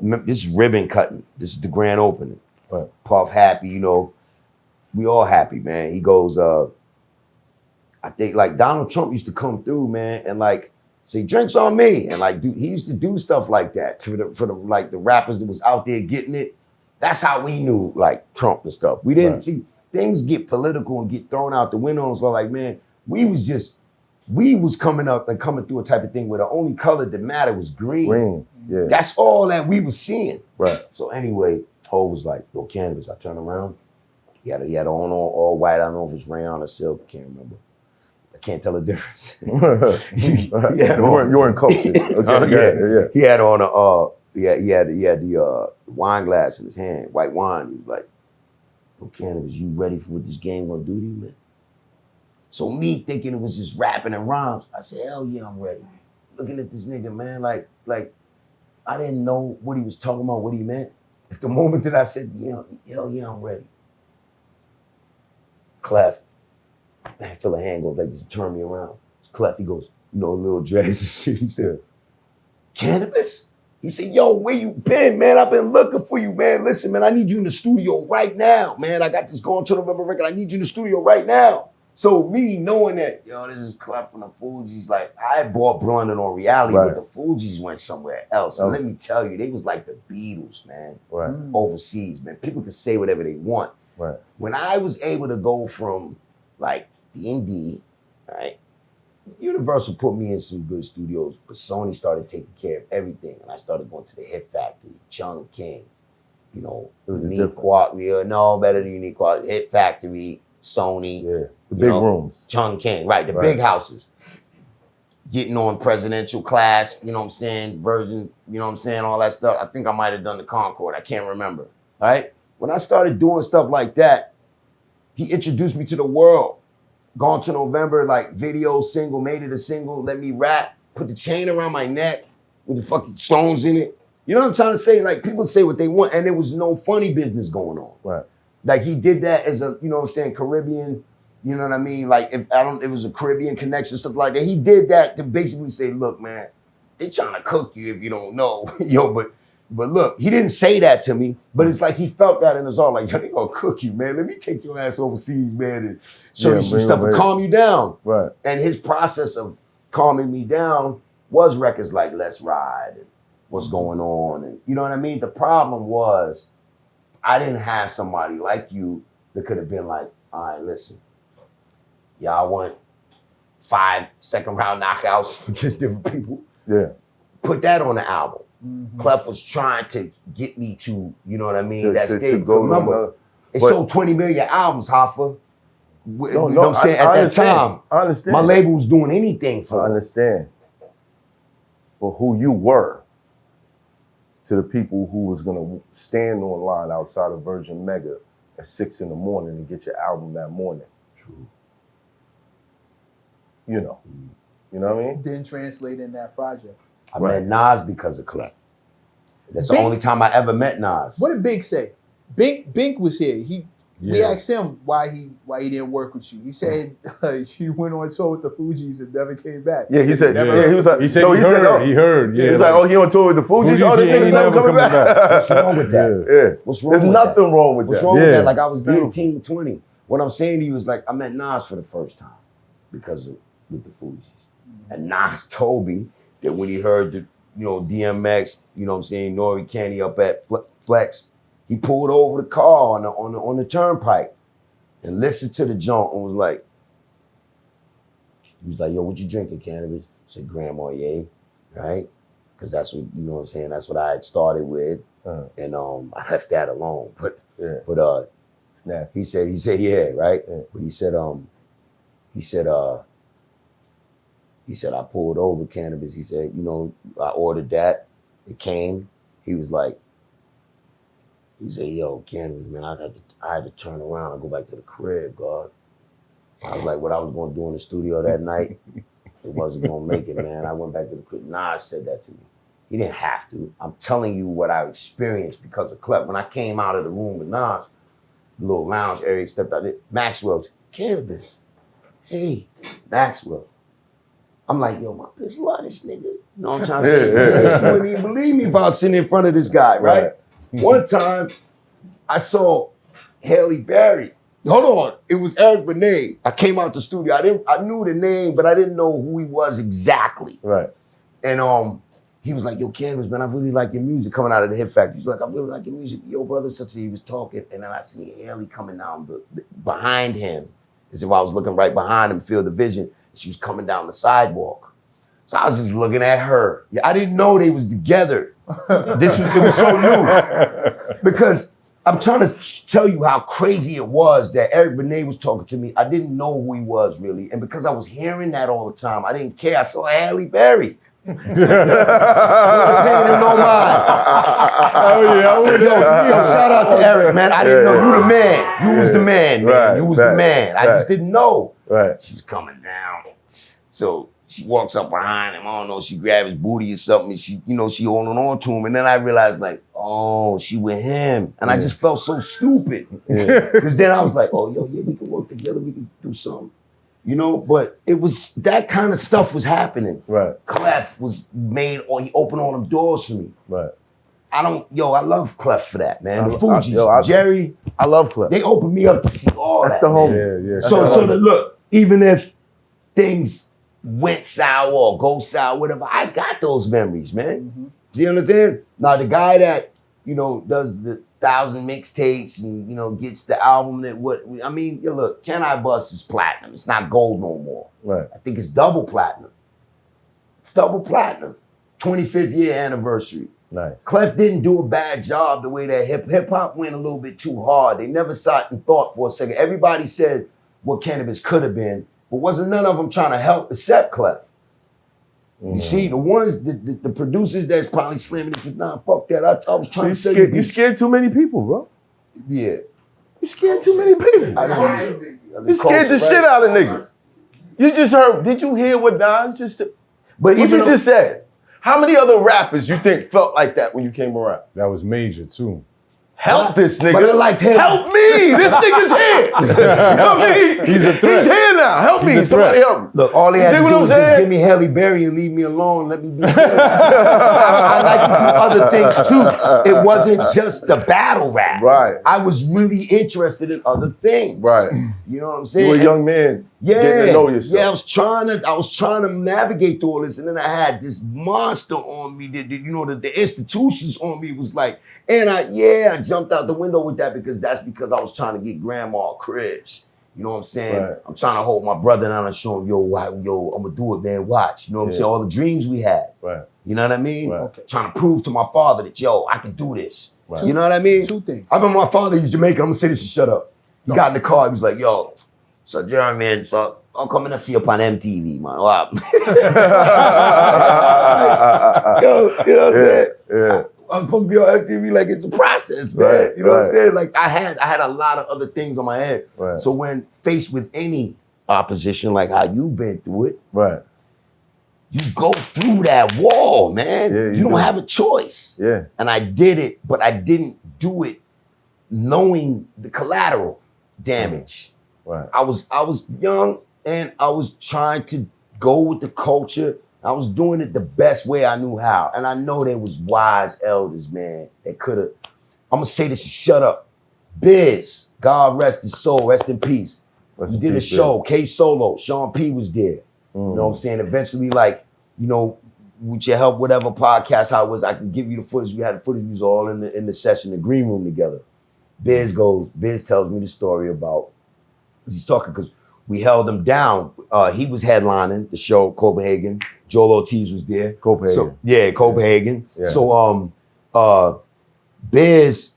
this is ribbon cutting. This is the grand opening. Right. Puff happy, you know, we all happy, man. He goes, I think like Donald Trump used to come through, man, and like say drinks on me, and like he used to do stuff like that for the like the rappers that was out there getting it. That's how we knew like Trump and stuff. We didn't see things get political and get thrown out the window. And so like, man, we was coming up and coming through a type of thing where the only color that mattered was green. Green, yeah. That's all that we was seeing. Right. So anyway, Hov was like, yo, Canibus. I turned around. He had on all white. I don't know if it was rayon or silk. I can't remember. I can't tell the difference. You weren't cultured. Okay, yeah. He had on he had the wine glass in his hand, white wine. He was like, yo, Canibus, you ready for what this game gonna do to you, man? So me thinking it was just rapping and rhymes, I said, hell yeah, I'm ready. Looking at this nigga, man, like I didn't know what he was talking about, what he meant. At the moment that I said, hell yeah, I'm ready. Clef, I feel a hand go like just turn me around. Clef, he goes, little dress and shit. He said, Canibus? He said, yo, where you been, man? I've been looking for you, man. Listen, man, I need you in the studio right now, man. I got this going to November record. I need you in the studio right now. So me knowing that, this is Clef from the Fugees, like I had bought Blondin on reality, but the Fugees went somewhere else. And let me tell you, they was like the Beatles, man. Right. Overseas, man. People can say whatever they want. Right. When I was able to go from like D&D, right? Universal put me in some good studios, but Sony started taking care of everything. And I started going to the Hit Factory, Chung King, it was Unique Quality, better than Unique Quality, Hit Factory, Sony. Yeah. The big rooms. Chung King, right, the big houses. Getting on presidential class, you know what I'm saying, Virgin, you know what I'm saying, all that stuff. I think I might have done the Concorde, I can't remember, all right? When I started doing stuff like that, he introduced me to the world. Gone to November, like video single, made it a single, let me rap, put the chain around my neck with the fucking stones in it. You know what I'm trying to say? Like people say what they want and there was no funny business going on. Right. Like he did that as a, you know what I'm saying, Caribbean, you know what I mean? Like it was a Caribbean connection, stuff like that. He did that to basically say, look, man, they trying to cook you if you don't know. But look, he didn't say that to me, but it's like he felt that in his heart, like, yo, they gonna cook you, man. Let me take your ass overseas, man, and show you some stuff and calm you down. Right. And his process of calming me down was records like Let's Ride and What's Going On. And you know what I mean? The problem was I didn't have somebody like you that could have been like, all right, listen, y'all want 5 second-round knockouts with just different people? Yeah. Put that on the album. Clef was trying to get me to, you know what I mean, that stage. Remember, it sold 20 million albums, Hoffa. You know what I'm saying? At that time, I understand. my label was doing anything for I understand. But who you were to the people who was gonna stand on line outside of Virgin Mega at 6 in the morning to get your album that morning. True. You know what I mean? Didn't translate in that project. I met Nas because of Clef. That's the only time I ever met Nas. What did Bink say? Bink was here. We asked him why he didn't work with you. He said you went on tour with the Fugees and never came back. Yeah, he said. Yeah. He was like. He said he heard. Yeah, he was like, he on tour with the Fugees. Oh, this nigga's never coming back. What's wrong with that? Yeah. What's wrong There's with nothing wrong with What's that. wrong with that? Like I was 19, 20. What I'm saying to you is like I met Nas for the first time because of with the Fugees. And Nas told me that when he heard the DMX, you know what I'm saying, Nori Candy up at Flex, he pulled over the car on the turnpike and listened to the joint and was like, yo, what you drinking, Canibus? I said, Grand Marnier, right? Because that's what, you know what I'm saying, that's what I had started with. And I left that alone. But it's nasty. he said, yeah, right? Yeah. But he said, I pulled over Canibus. He said, I ordered that. It came. He was like, he said, yo, Canibus, man, I had to turn around and go back to the crib, God. I was like, what I was going to do in the studio that night, it wasn't going to make it, man. I went back to the crib. Nas said that to me. He didn't have to. I'm telling you what I experienced because of Clef. When I came out of the room with Nas, the little lounge area, stepped out there, Maxwell's, Canibus. Hey, Maxwell. I'm like, yo, my bitch love this nigga. You know what I'm trying to say? She wouldn't even believe me if I was sitting in front of this guy, right? One time, I saw Halle Berry hold on. It was MR.MECC. I came out the studio. I knew the name, but I didn't know who he was exactly. Right. And he was like, yo, Canibus, man, I really like your music coming out of the Hip Factory. He's like, I really like your music. Yo, brother, such a, he was talking. And then I see Haley coming down behind him, as if I was looking right behind him, feel the vision. She was coming down the sidewalk. So I was just looking at her. I didn't know they was together. It was so new. Because I'm trying to tell you how crazy it was that MR.MECC was talking to me. I didn't know who he was really. And because I was hearing that all the time, I didn't care. I saw Halle Berry. Wasn't paying him no mind. Oh yeah, Yo, shout out to Eric, man. I didn't know you the man. You was the man, man. Right, you was the man. I just didn't know. Right. She was coming down. So she walks up behind him. I don't know, she grabbed his booty or something. And she, she holding on to him. And then I realized, like, oh, she with him. And I just felt so stupid. Because then I was like, oh, yo, yeah, we can work together. We can do something. But it was, that kind of stuff was happening. Right. Clef was made, or he opened all them doors for me. Right. I love Clef for that, man. The Fugees, Jerry. I love Clef. They opened me up to see all That's that. the homie. Yeah. So that, look, even if things went sour or go sour, whatever, I got those memories, man. Mm-hmm. Do you understand? Now, the guy that, does the 1,000 mixtapes and, gets the album look, Can I Bust is platinum. It's not gold no more. Right. I think it's double platinum. It's double platinum. 25th year anniversary. Nice. Clef didn't do a bad job the way that hip hop went a little bit too hard. They never sat and thought for a second. Everybody said what Canibus could have been, but wasn't none of them trying to help except Clef. You see, the ones, the producers that's probably slamming it, said, nah, fuck that. I was trying to say you scared too many people, bro. Yeah. You scared too many people. You scared the shit out of niggas. You just heard, did you hear what Don just said? What you just said? How many other rappers you think felt like that when you came around? That was major too. Help this nigga. But I liked him. Help me. This nigga's here. You know what I mean? He's a threat. He's here now. Help me. Somebody help me. Look, all he had to what do I'm was saying? just give me Halle Berry and leave me alone. Let me be good. I like to do other things too. It wasn't just the battle rap. Right. I was really interested in other things. Right. You know what I'm saying? You a young man getting to know yourself. Yeah, I was trying to navigate through all this, and then I had this monster on me that the institutions on me was like, and I jumped out the window with that because I was trying to get grandma cribs. You know what I'm saying? Right. I'm trying to hold my brother down and show him, yo, I'm gonna do it, man. Watch. You know what I'm saying? All the dreams we had. Right. You know what I mean? Right. Okay. Trying to prove to my father that, yo, I can do this. Right. You know what I mean? Two things. I remember my father, he's Jamaican. I'm gonna say this and shut up. He got in the car, he was like, yo, so Jeremy, man, so I'll come in and see you up on MTV, man. Wow. Yo, you know what I'm saying? Yeah. I'm supposed to be on MTV like it's a process, man. Right, You know what I'm right. saying? Like I had a lot of other things on my head. Right. So when faced with any opposition, like how you've been through it, Right. you go through that wall, man. Yeah, you you don't do. have a choice. Yeah. And I did it, but I didn't do it knowing the collateral damage. Right. I was young and I was trying to go with the culture. I was doing it the best way I knew how. And I know there was wise elders, man, that could have. I'm gonna say this and shut up. Biz, God rest his soul, rest in peace. Rest We in did a peace, show, K Solo, Sean P was there. You know what I'm saying? Eventually, like, with your help, whatever podcast, how it was, I can give you the footage. We had the footage, we was all in the session, the green room together. Biz tells me the story about, he's talking because we held him down. He was headlining the show, Copenhagen. Joel Ortiz was there. Copenhagen. So, yeah, Copenhagen. Yeah. So Biz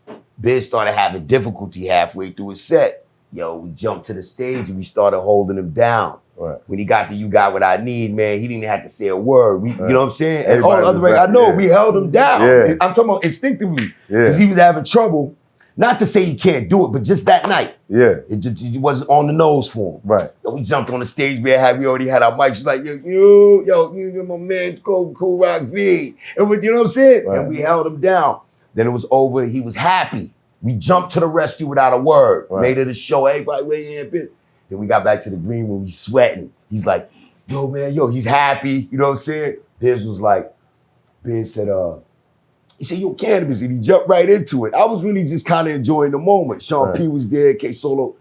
started having difficulty halfway through his set. Yo, we jumped to the stage and we started holding him down. Right. When he got to You Got What I Need, man, he didn't have to say a word. You know what I'm saying? And Everybody all the was other, I back, know, yeah. we held him down. Yeah. I'm talking about instinctively. Yeah. Because he was having trouble. Not to say he can't do it, but just that night. Yeah. It wasn't on the nose for him. Right. So we jumped on the stage, we already had our mics. She's like, you my man, Cool Rock V. And you know what I'm saying? Right. And we held him down. Then it was over. He was happy. We jumped to the rescue without a word. Right. Made it a show. Everybody, where you at, bitch? Then we got back to the green room. He's sweating. He's like, yo, man, he's happy. You know what I'm saying? Biz said, he said, yo, Canibus. And he jumped right into it. I was really just kind of enjoying the moment. Sean Right. P was there, K Solo.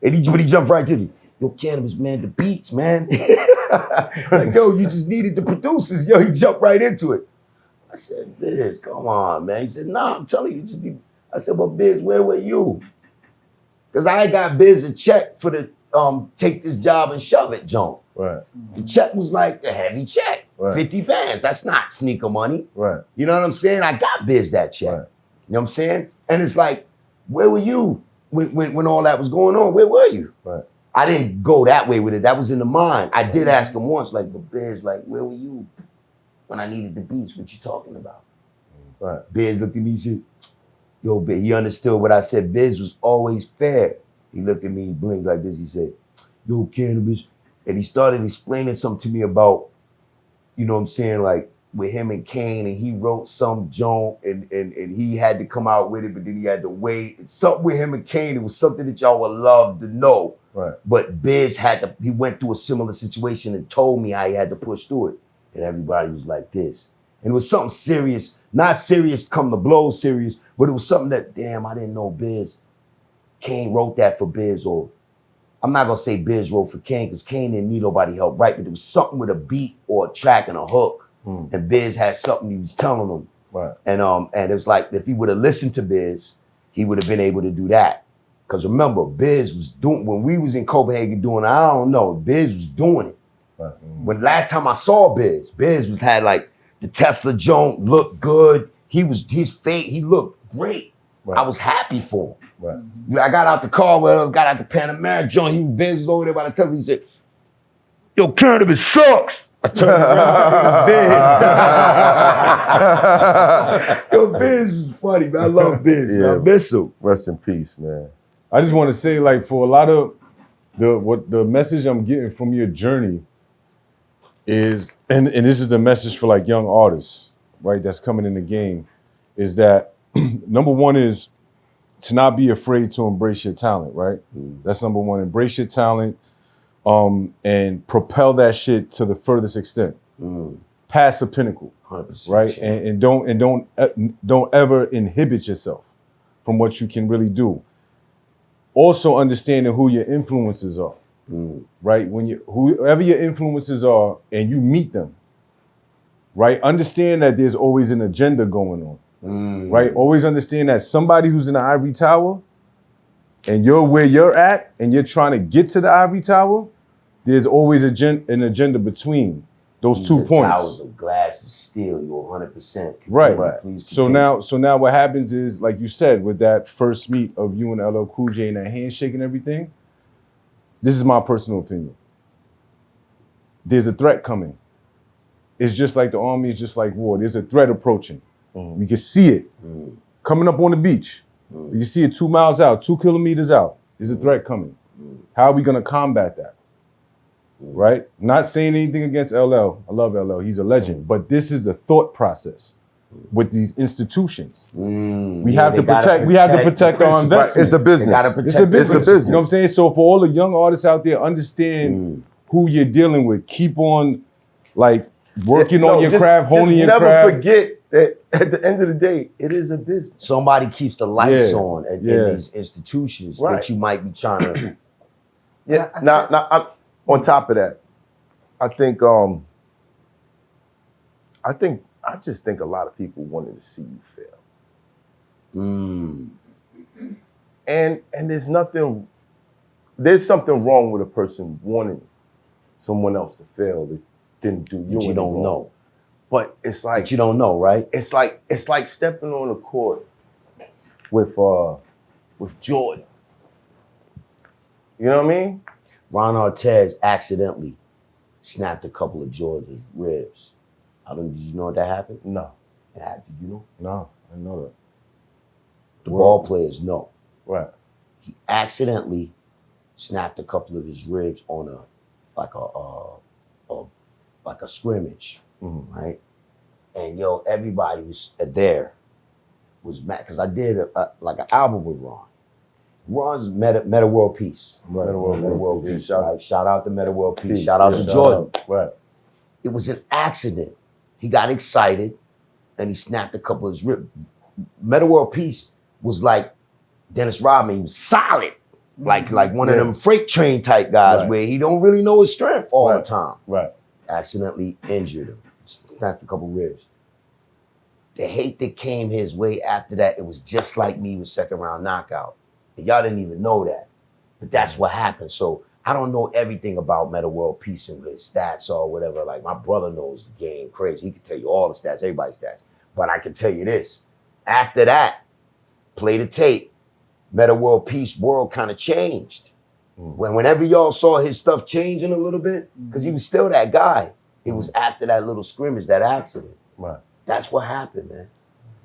And but he jumped right to me. Yo, Canibus, man, the beats, man. Like, yo, you just needed the producers. Yo, he jumped right into it. I said, Biz, come on, man. He said, nah, I'm telling you, you just need. I said, well, Biz, where were you? Because I got Biz a check for the take this job and shove it, Joan. Right. The check was like a heavy check, Right. 50 bands. That's not sneaker money. Right. You know what I'm saying? I got Biz that check. Right. You know what I'm saying? And it's like, where were you when all that was going on? Where were you? Right. I didn't go that way with it. That was in the mind. I did ask him once, like, but Biz, like, where were you when I needed the beats? What you talking about? Right. Biz looked at me and said, yo, Biz, he understood what I said. Biz was always fair. He looked at me, he blinked like this. He said, yo, Canibus. And he started explaining something to me about, you know what I'm saying, like with him and Kane, and he wrote some joint and he had to come out with it, but then he had to wait. It's something with him and Kane. It was something that y'all would love to know. Right. But Biz he went through a similar situation and told me how he had to push through it. And everybody was like this. And it was something serious, not serious come to blows serious, but it was something that, damn, I didn't know Biz. Kane wrote that for Biz, or I'm not gonna say Biz wrote for Kane because Kane didn't need nobody help, right? But it was something with a beat or a track and a hook. And Biz had something he was telling him. Right. And it was like, if he would have listened to Biz, he would have been able to do that. Because remember, Biz was doing, when we was in Copenhagen doing it, I don't know, Biz was doing it. Right. When last time I saw Biz had like the Tesla joint, looked good. He looked great. Right. I was happy for him. Right. I got out the car, got out the PANNEL joint. He was Biz over there by the Tesla. He said, yo, Canibus sucks. I turned around, Biz. Yo, Biz was funny, man. I love Biz. Yeah. I miss him. Rest in peace, man. I just want to say, like, for a lot of the message I'm getting from your journey is, and this is the message for like young artists, right, that's coming in the game, is that number one is to not be afraid to embrace your talent, right? That's number one. Embrace your talent and propel that shit to the furthest extent. Past the pinnacle, 100%. right? And don't ever inhibit yourself from what you can really do. Also understanding who your influences are, right? Whoever your influences are and you meet them, right? Understand that there's always an agenda going on, right? Always understand that somebody who's in the ivory tower and you're where you're at and you're trying to get to the ivory tower, there's always an agenda between those 2 points. Towers of glass and steel, you're 100%. Right. Please So continue. now what happens is, like you said, with that first meet of you and LL Cool J and that handshake and everything, this is my personal opinion. There's a threat coming. It's just like the army, it's just like war. There's a threat approaching. We can see it coming up on the beach. You can see it 2 miles out, 2 kilometers out. There's a threat coming. How are we gonna combat that? Right? Not saying anything against LL. I love LL. He's a legend. But this is the thought process with these institutions. We have to protect our investment. It's a business. It's a business. It's a business. You know what I'm saying? So for all the young artists out there, understand who you're dealing with. Keep on like working on your craft, honing your craft. Never forget that at the end of the day, it is a business. Somebody keeps the lights Yeah. on in these institutions Right. that you might be trying to. Yeah. Now, on top of that, I just think a lot of people wanted to see you fail. And there's something wrong with a person wanting someone else to fail that didn't do you. But you any don't wrong. know. But it's like But you don't know, right? it's like stepping on a court with Jordan. You know what I mean? Ron Artest accidentally snapped a couple of Jordan's ribs. Did you know that happened? No. It happened. Did you know? No, I know that. The ball players know. Right. He accidentally snapped a couple of his ribs on a scrimmage, right? And everybody was was mad because I did like an album with Ron. Ron's Meta World Peace. Right. Meta World Peace. Right? Shout out to Meta World Peace. Peace. Shout out to Jordan. Right. It was an accident. He got excited and he snapped a couple of his ribs. Meta World Peace was like Dennis Rodman. He was solid. Like one of them freight train type guys where he don't really know his strength all the time. Right. Accidentally injured him, snapped a couple ribs. The hate that came his way after that, it was just like me with second round knockout. And y'all didn't even know that. But that's what happened. So I don't know everything about Meta World Peace and his stats or whatever. Like my brother knows the game crazy. He can tell you all the stats, everybody's stats. But I can tell you this. After that, play the tape, Meta World Peace world kind of changed. Whenever y'all saw his stuff changing a little bit, because he was still that guy, it was after that little scrimmage, that accident. Right. That's what happened, man.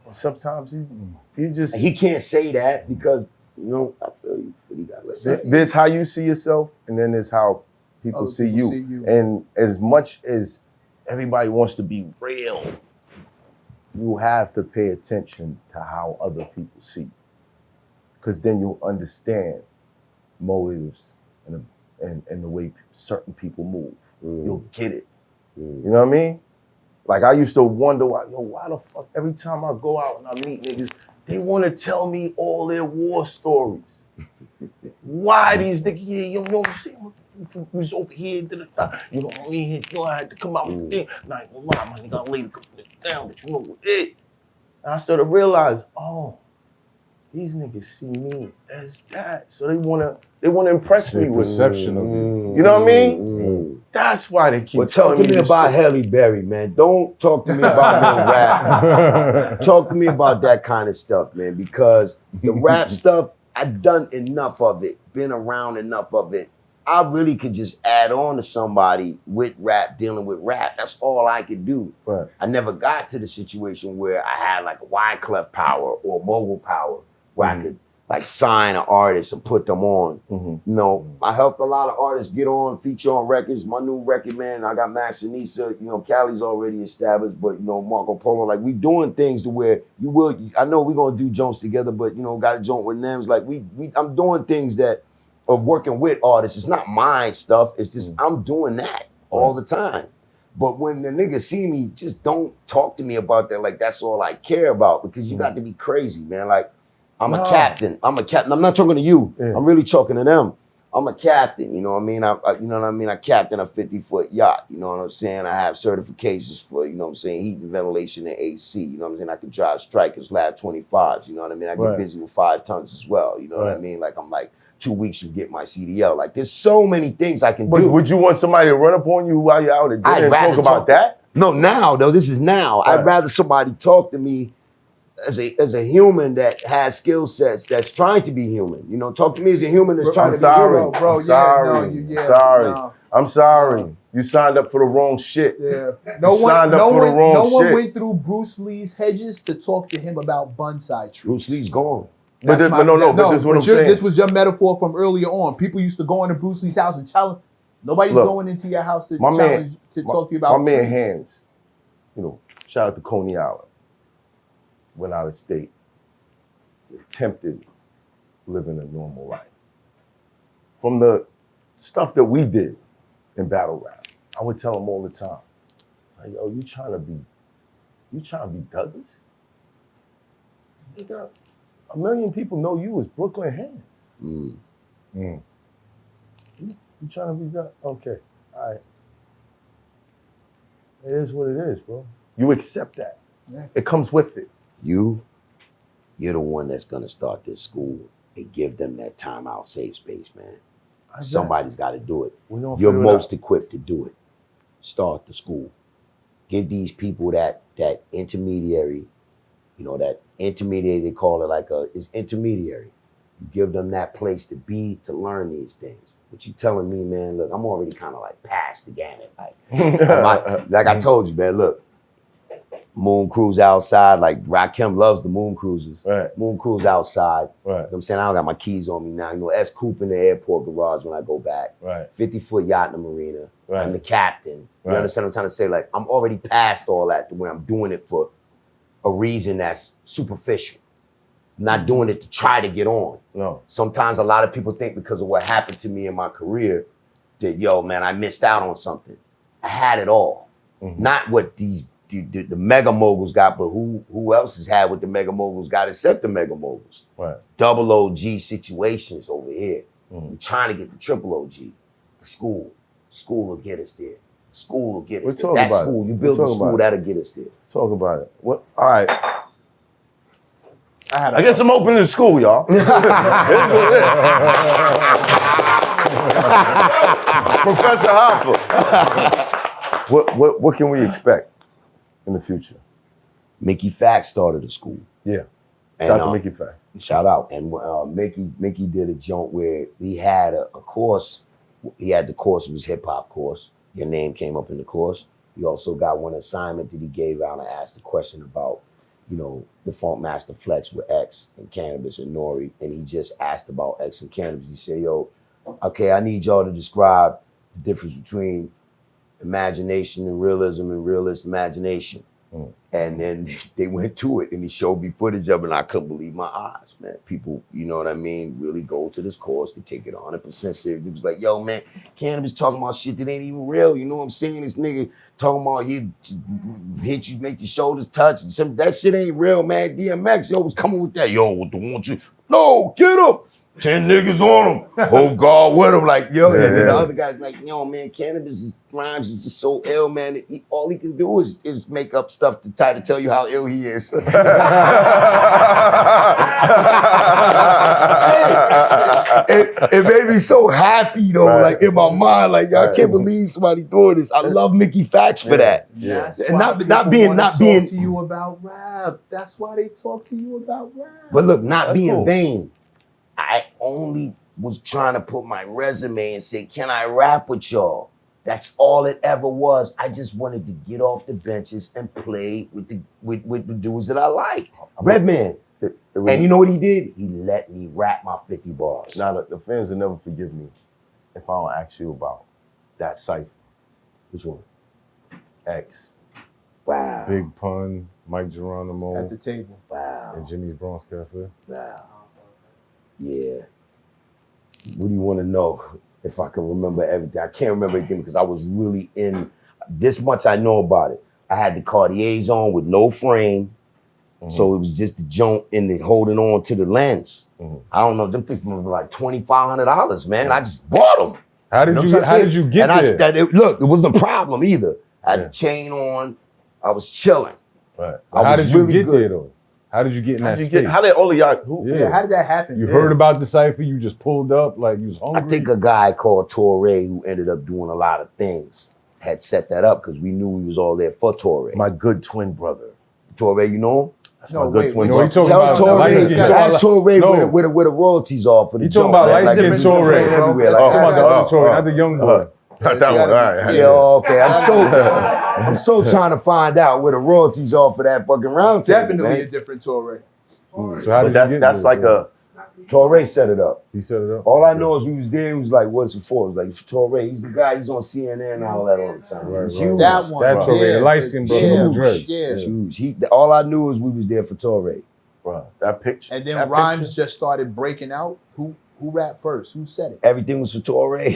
Well, sometimes you just... And he can't say that because, you know, I feel you. But he got there's how you see yourself, and then there's how people see you. And as much as everybody wants to be real, you have to pay attention to how other people see you. Because then you'll understand motives and the way certain people move. You'll get it. You know what I mean? Like I used to wonder why the fuck every time I go out and I meet niggas, they want to tell me all their war stories. Why these niggas, you know what I'm saying? You was over here, you know what I mean? You know, I had to come out with the thing. And I ain't gonna lie, my nigga, I laid a couple niggas down, but you know what it. And I started to realize, oh, these niggas see me as that. So they wanna impress me with perception of you. You know what I mean? That's why they keep talk to me about Halle Berry, man. Don't talk to me about no rap. Talk to me about that kind of stuff, man, because the rap stuff, I've done enough of it, been around enough of it. I really could just add on to somebody with rap, dealing with rap. That's all I could do. Right. I never got to the situation where I had like a Wyclef power or mogul power where I could like sign an artist and put them on. You know, I helped a lot of artists get on, feature on records. My new record, man, I got Max and Nisa, you know, Cali's already established, but you know, Marco Polo, like we doing things to where you will, I know we're gonna do joints together, but you know, got a joint with Nems. Like I'm doing things that are working with artists. It's not my stuff, it's just I'm doing that all the time. But when the niggas see me, just don't talk to me about that. Like that's all I care about, because you got to be crazy, man. Like I'm a captain. I'm not talking to you. I'm really talking to them. I'm a captain. You know what I mean? You know what I mean? I captain a 50-foot yacht. You know what I'm saying? I have certifications for, you know what I'm saying, heat and ventilation and AC. You know what I'm saying? I can drive Strikers, Lab 25s. You know what I mean? I get busy with 5 tons as well. You know what I mean? Like I'm like 2 weeks to get my CDL. Like there's so many things I can do. Would you want somebody to run up on you while you're out at dinner and talk about that? No, now though. This is now. I'd rather somebody talk to me as a human that has skill sets that's trying to be human. You know, talk to me as a human that's trying to be human. Bro, I'm sorry. You signed up for the wrong shit. Yeah. No one went through Bruce Lee's hedges to talk to him about bonsai trees. Bruce Lee's gone. But this is what I'm saying. This was your metaphor from earlier on. People used to go into Bruce Lee's house and challenge. Nobody's going into your house to talk to you about my man Hands. You know, shout out to Coney Island. Went out of state, attempted living a normal life. From the stuff that we did in battle rap, I would tell him all the time, like, yo, you trying to be Douglas? Nigga, 1 million people know you as Brooklyn Hands. You trying to be Douglas? Okay, all right. It is what it is, bro. You accept that. Yeah. It comes with it. You're the one that's gonna start this school and give them that timeout safe space, man. Somebody's got to do it. You're most equipped to do it. Start the school. Give these people that intermediary, you know, that intermediary, they call it like it's intermediary. You give them that place to be, to learn these things. But you telling me, man, look, I'm already kind of like past the gamut. Like I told you, man, look, moon cruise outside, like Rakim loves the moon cruises. Right. Moon cruise outside. Right. You know what I'm saying? I don't got my keys on me now. You know, S Coupe in the airport garage when I go back. Right. 50-foot yacht in the marina. Right. I'm the captain. You understand what I'm trying to say? Like, I'm already past all that to where I'm doing it for a reason that's superficial. I'm not doing it to try to get on. No. Sometimes a lot of people think because of what happened to me in my career that, yo, man, I missed out on something. I had it all. Not what the mega moguls got, but who else has had what the mega moguls got except the mega moguls? Right. Double OG situations over here. We're trying to get the triple OG, the school. School will get us there. School will get us there. That school, you build the school, that'll get us there. Talk about it. What? All right. I guess I'm opening the school, y'all. Professor Hoffa. What can we expect in the future? Mickey Fax started a school. Yeah. Shout out to Mickey Fax. Shout out. And Mickey did a joint where he had a course. He had the course, it was hip-hop course. Your name came up in the course. He also got one assignment that he gave out and asked a question about, you know, the Funk Master Flex with X and Canibus and Nori. And he just asked about X and Canibus. He said, yo, okay, I need y'all to describe the difference between imagination and realist imagination. And then they went to it and he showed me footage of it and I couldn't believe my eyes, man. People, you know what I mean, really go to this course, they take it 100% serious. It was like, yo, man, Canibus talking about shit that ain't even real. You know what I'm saying? This nigga talking about he hit you, make your shoulders touch. That shit ain't real, man. DMX, yo, was coming with that. Yo, what the want you? No, get him. 10 niggas on him. Oh God, with him. Like, yo, and then the other guy's like, yo, man, Canibus' rhymes is just so ill, man. That all he can do is make up stuff to try to tell you how ill he is. It made me so happy though, like in my mind, like I can't believe somebody doing this. I love Mickey Fax for that. Yeah. And not being to you about rap. That's why they talk to you about rap. But look, not being vain. I only was trying to put my resume and say, can I rap with y'all? That's all it ever was. I just wanted to get off the benches and play with the dudes that I liked. Redman. And you know what he did? He let me rap my 50 bars. Now, the fans will never forgive me if I don't ask you about that cipher. Which one? X. Wow. Big Pun, Mike Geronimo. At the table. Wow. And Jimmy's Bronx Cafe. Wow. Yeah. What do you want to know? If I can remember everything. I can't remember everything because I was really in, this much I know about it. I had the Cartiers on with no frame. So it was just the joint and the holding on to the lens. I don't know, them things were like $2,500, man. I just bought them. How did you get there? Look, it wasn't a problem either. I had the chain on. I was chilling. Right. How did you get there though? How did you get in that space? How did all of y'all? How did that happen? You heard about the cipher, you just pulled up like you was hungry? I think a guy called Torre, who ended up doing a lot of things, had set that up because we knew we was all there for Torre. My good twin brother. Torre, you know him? That's my good twin brother. Tell Torre, ask Torre where the royalties are for the You talking about light-skinned Torre? Everywhere. Talking about the other Torre, not the young boy. Not that one, all right. Yeah, okay. I'm so trying to find out where the royalties are for that fucking round table. Definitely a different Torre. So how did you get that's like a Torre set it up. He set it up. All I know is we was there. He was like, "What's it for?" It was like, "Torre." He's the guy. He's on CNN and all that all the time. Right. That one. That Torre, light-skinned brother, dreads. Huge. All I knew is we was there for Torre. bro. That picture. And then rhymes just started breaking out. Who rapped first? Who said it? Everything was for Torre.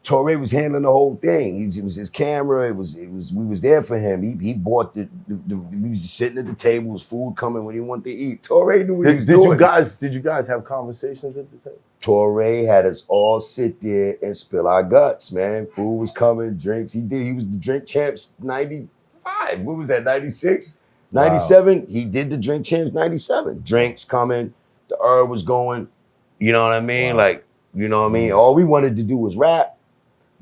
Torre was handling the whole thing. It was his camera. We was there for him. He bought we was sitting at the table, was food coming when he wanted to eat. Torre knew what he was doing. Did you guys have conversations at the table? Torre had us all sit there and spill our guts, man. Food was coming, drinks. He was the drink champs 95. What was that, 96? 97? Wow. He did the drink champs 97. Drinks coming, the herb was going. You know what I mean? Wow. Like, you know what I mean? All we wanted to do was rap.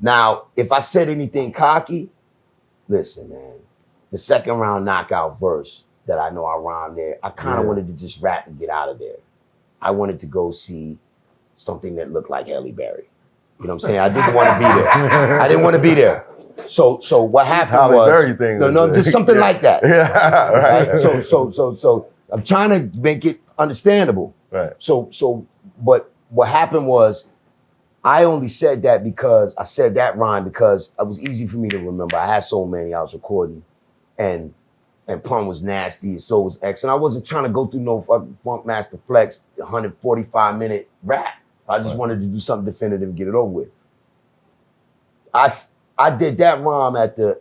Now, if I said anything cocky, listen, man, the second round knockout verse that I know I rhymed there, I kind of wanted to just rap and get out of there. I wanted to go see something that looked like Halle Berry. You know what I'm saying? I didn't want to be there. I didn't want to be there. So what happened was, no, just something like that. Yeah, right. So I'm trying to make it understandable. Right. But what happened was, I only said that because I said that rhyme because it was easy for me to remember. I had so many I was recording, and Pun was nasty, so was X. And I wasn't trying to go through no fucking Funk Master Flex 145-minute rap. I just wanted to do something definitive and get it over with. I did that rhyme at the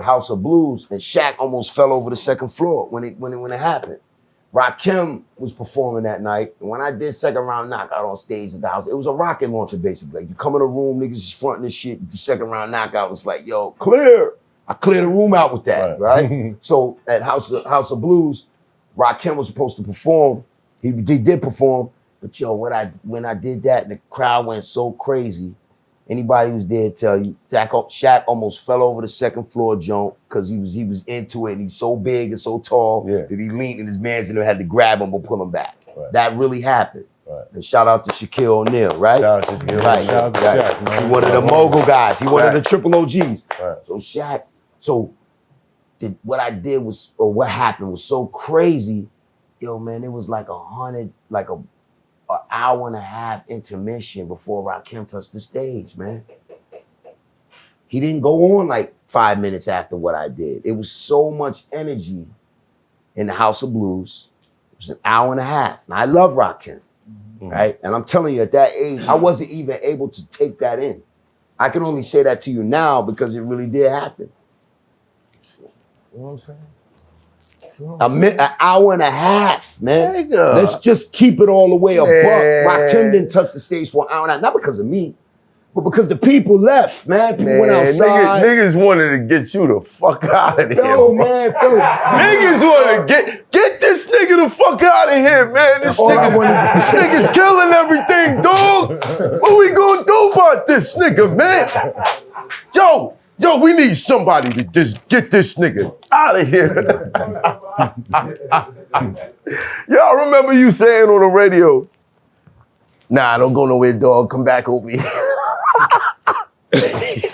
House of Blues, and Shaq almost fell over the second floor when it happened. Rakim was performing that night. And when I did second round knockout on stage at the house, it was a rocket launcher basically. Like you come in a room, niggas is fronting this shit. The second round knockout was like, yo, clear. I cleared the room out with that, right? So at House of Blues, Rakim was supposed to perform. He did perform, but yo, when I did that, the crowd went so crazy. Anybody who's there tell you, Shaq almost fell over the second floor joint because he was into it. And he's so big and so tall that he leaned and his mans in there had to grab him or pull him back. Right. That really happened. Right. And shout out to Shaquille O'Neal, right? Shout out to Shaquille. Right. Shout out to Shaq, man. He one of the mogul guys. He one of the triple OGs. Right. So Shaq. So what I did was, or what happened was so crazy. Yo, man, it was like an hour and a half intermission before Rakim touched the stage, man. He didn't go on like 5 minutes after what I did. It was so much energy in the House of Blues. It was an hour and a half. And I love Rakim, right? And I'm telling you, at that age, I wasn't even able to take that in. I can only say that to you now because it really did happen. You know what I'm saying? An hour and a half, man. Let's just keep it all the way a buck. Rakim didn't touch the stage for an hour and a half, not because of me, but because the people left, man. People went outside. Niggas wanted to get you the fuck out of here. Yo, man. Niggas wanted to get this nigga the fuck out of here, man. This nigga's killing everything, dog. What we gonna do about this nigga, man? Yo, we need somebody to just get this nigga out of here. Y'all remember you saying on the radio, nah, don't go nowhere, dog. Come back over here. Niggas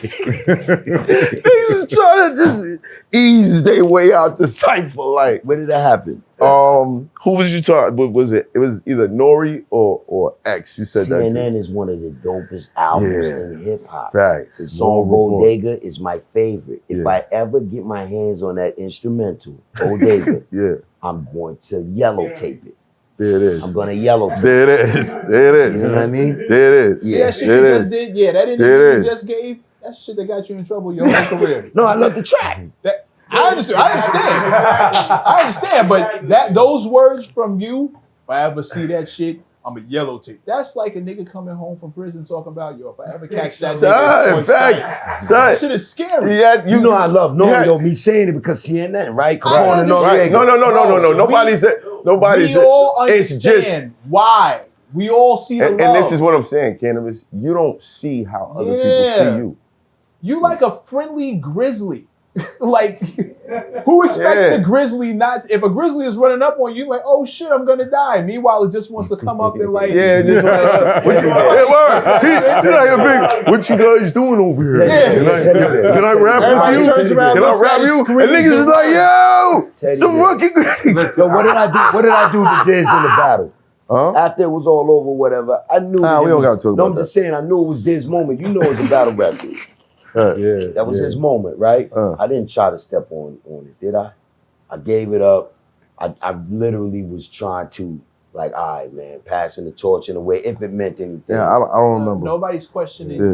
is trying to just ease their way out the cypher. Like, when did that happen? Who was you talking? Was it? It was either Nori or X. You said CNN that. CNN is one of the dopest albums in hip hop. Facts. The song Bodega is my favorite. If I ever get my hands on that instrumental, Bodega, I'm going to yellow tape it. There it is. I'm gonna yellow tape. There it is. There it is. You know what I mean? There it is. See that shit you just did? Yeah, that interview you just gave, that's shit that got you in trouble your whole career. No, I love the track. I understand, but those words from you, if I ever see that shit, I'm a yellow tape. That's like a nigga coming home from prison talking about, yo, if I ever catch that nigga, that shit is scary. Yeah, you know I love Nori, me saying it because CNN, right? No. Nobody said. We all understand why. We all see the love. And this is what I'm saying, Canibus. You don't see how other people see you. You like a friendly grizzly. Like, who expects the grizzly not? If a grizzly is running up on you, like, oh shit, I'm gonna die. Meanwhile, it just wants to come up and like, what you guys doing over here? Can I rap with you? Can I rap you? And niggas is like, yo, some fucking. Yo, what did I do to Diz in the battle? After it was all over, whatever, I knew. We don't gotta talk about that. I'm just saying, I knew it was Diz's moment. You know, it's a battle rap dude. That was his moment, right? I didn't try to step on it, did I? I gave it up. I literally was trying to, like, all right, man, passing the torch in a way, if it meant anything. Yeah, I don't remember. Nobody's questioning your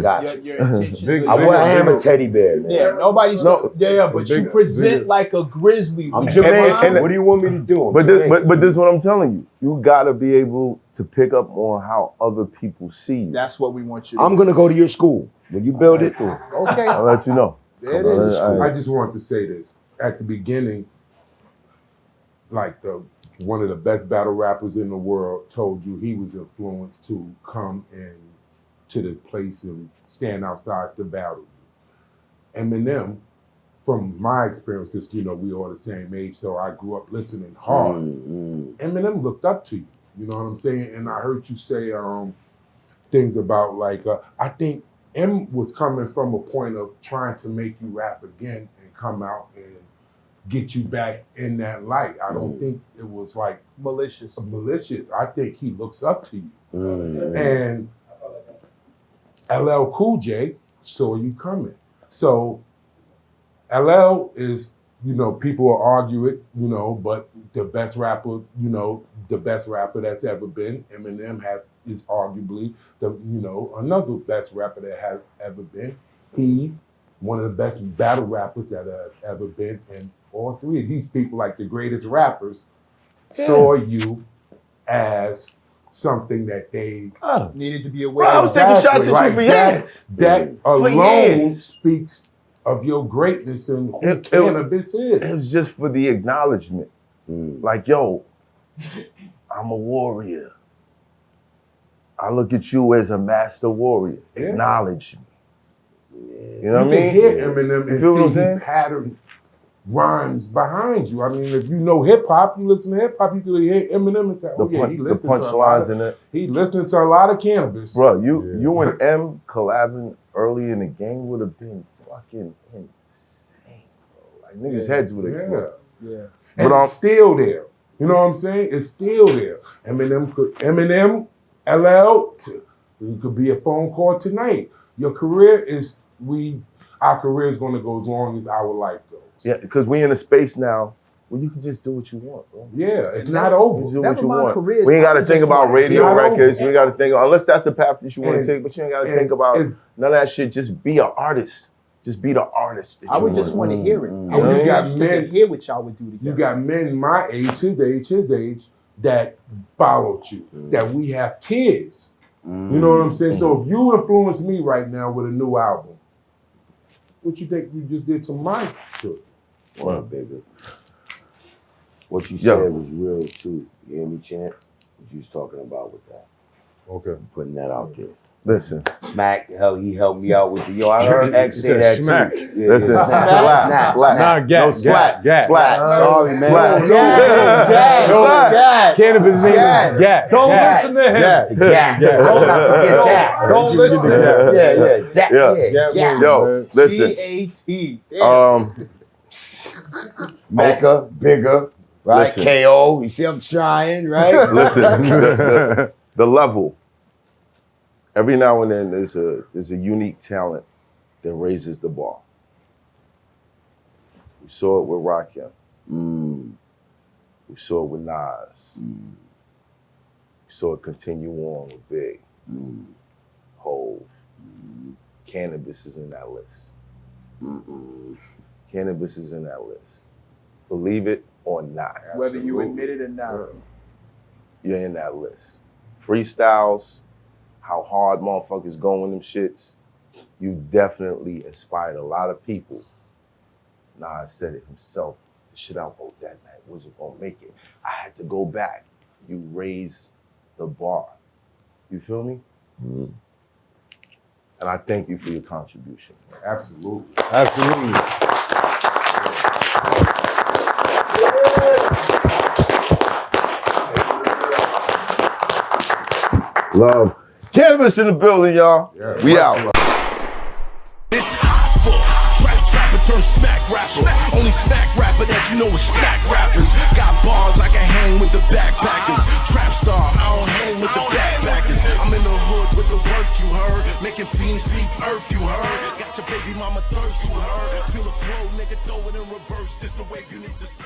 intention. I am a teddy bear, man. Yeah, nobody's. But you present like a grizzly. I'm Jamaican. What do you want me to do? But this is what I'm telling you. You gotta be able to pick up on how other people see you. That's what we want you to do. I'm gonna go to your school. When you build it, okay. I'll let you know. There it is. I just wanted to say this. At the beginning, like one of the best battle rappers in the world told you he was influenced to come in to the place and stand outside to battle you. Eminem, from my experience, because we all the same age, so I grew up listening hard. Eminem looked up to you. You know what I'm saying? And I heard you say things about like I think M was coming from a point of trying to make you rap again and come out and get you back in that light. I don't think it was like malicious. I think he looks up to you. And LL Cool J saw you coming. So LL is, people will argue it, but the best rapper, the best rapper that's ever been. Eminem is arguably another best rapper that has ever been. He, one of the best battle rappers that have ever been. And all three of these people, like the greatest rappers, saw you as something that they Needed to be Bro, aware I was taking shots at you for years. that alone years. speaks of your greatness and who It- Canibus is. It was just for the acknowledgement. Like, yo, I'm a warrior. I look at you as a master warrior. Yeah. Acknowledge me. You know what I You mean? can hear Eminem You feel what I'm and see saying? pattern rhymes behind you. I mean, if you know hip hop, you listen to hip hop, you can hear Eminem and say, "Oh yeah, he The listened to a lot punchlines in of, it. he listened to a lot of Canibus." Bro, you and M collabing early in the game would have been fucking insane, bro. Like niggas' heads would have exploded. Yeah. And But it's still there. You know what I'm saying? It's still there. Eminem, LL, it could be a phone call tonight. Your career is our career is going to go as long as our life goes. Yeah, because we in a space now where you can just do what you want, bro. Yeah, it's And not that- over. You do Never what you mind want. careers, We ain't got to I think just about wanna radio hear- records. We ain't got to think, unless that's the path that you want to And- take, but you ain't got to and- think about and- none of that shit. Just be an artist. Just be the artist. that I you would just wanna want to hear it. I And would you just got want to men- hear what y'all would do You together. got men my age, his age, that followed you, that we have kids. You know what I'm saying? So if you influence me right now with a new album, what you think you just did to my children? Well, baby. What you Yo. said was real too. You hear me, Champ? What you was talking about with that. Okay. Putting that out there. Listen, Smack, he helped me out with the I heard X say said that smack. too. Yeah, listen, yeah. slap, slap. Nah, gat, No, slap, gat. slap. Sorry, man. Slap. Gat. Cannabis name Gat. is Gat. Don't Gat. listen to him. Gat. The gap. Yeah. Don't not forget that. Don't listen to him. Yeah. That, Yeah. yeah. Yeah. Yo, listen. G-A-T. Mecca, bigger, right? Listen. KO. You see, I'm trying, right? Listen, the level. Every now and then there's a unique talent that raises the bar. We saw it with Rakim. We saw it with Nas. We saw it continue on with Big. Hov. Canibus is in that list. Canibus is in that list. Believe it or not. Whether you admit it or not. You're in that list. Freestyles, how hard motherfuckers go in them shits, you definitely inspired a lot of people. Nas said it himself. The shit I wrote that night wasn't gonna make it. I had to go back. You raised the bar. You feel me? And I thank you for your contribution. Absolutely. Absolutely. Love. Canibus in the building, y'all. Yeah. We out. It's Hoffa, trapper turn smack rapper. Only smack rapper that you know is smack rappers. Got bars, I can hang with the backpackers. Trap star, I don't hang with the backpackers. I'm in the hood with the work you heard. Making fiends leave earth you heard. Got your baby mama thirst you heard. Feel the flow, nigga, throw it in reverse. This the wave you need to see.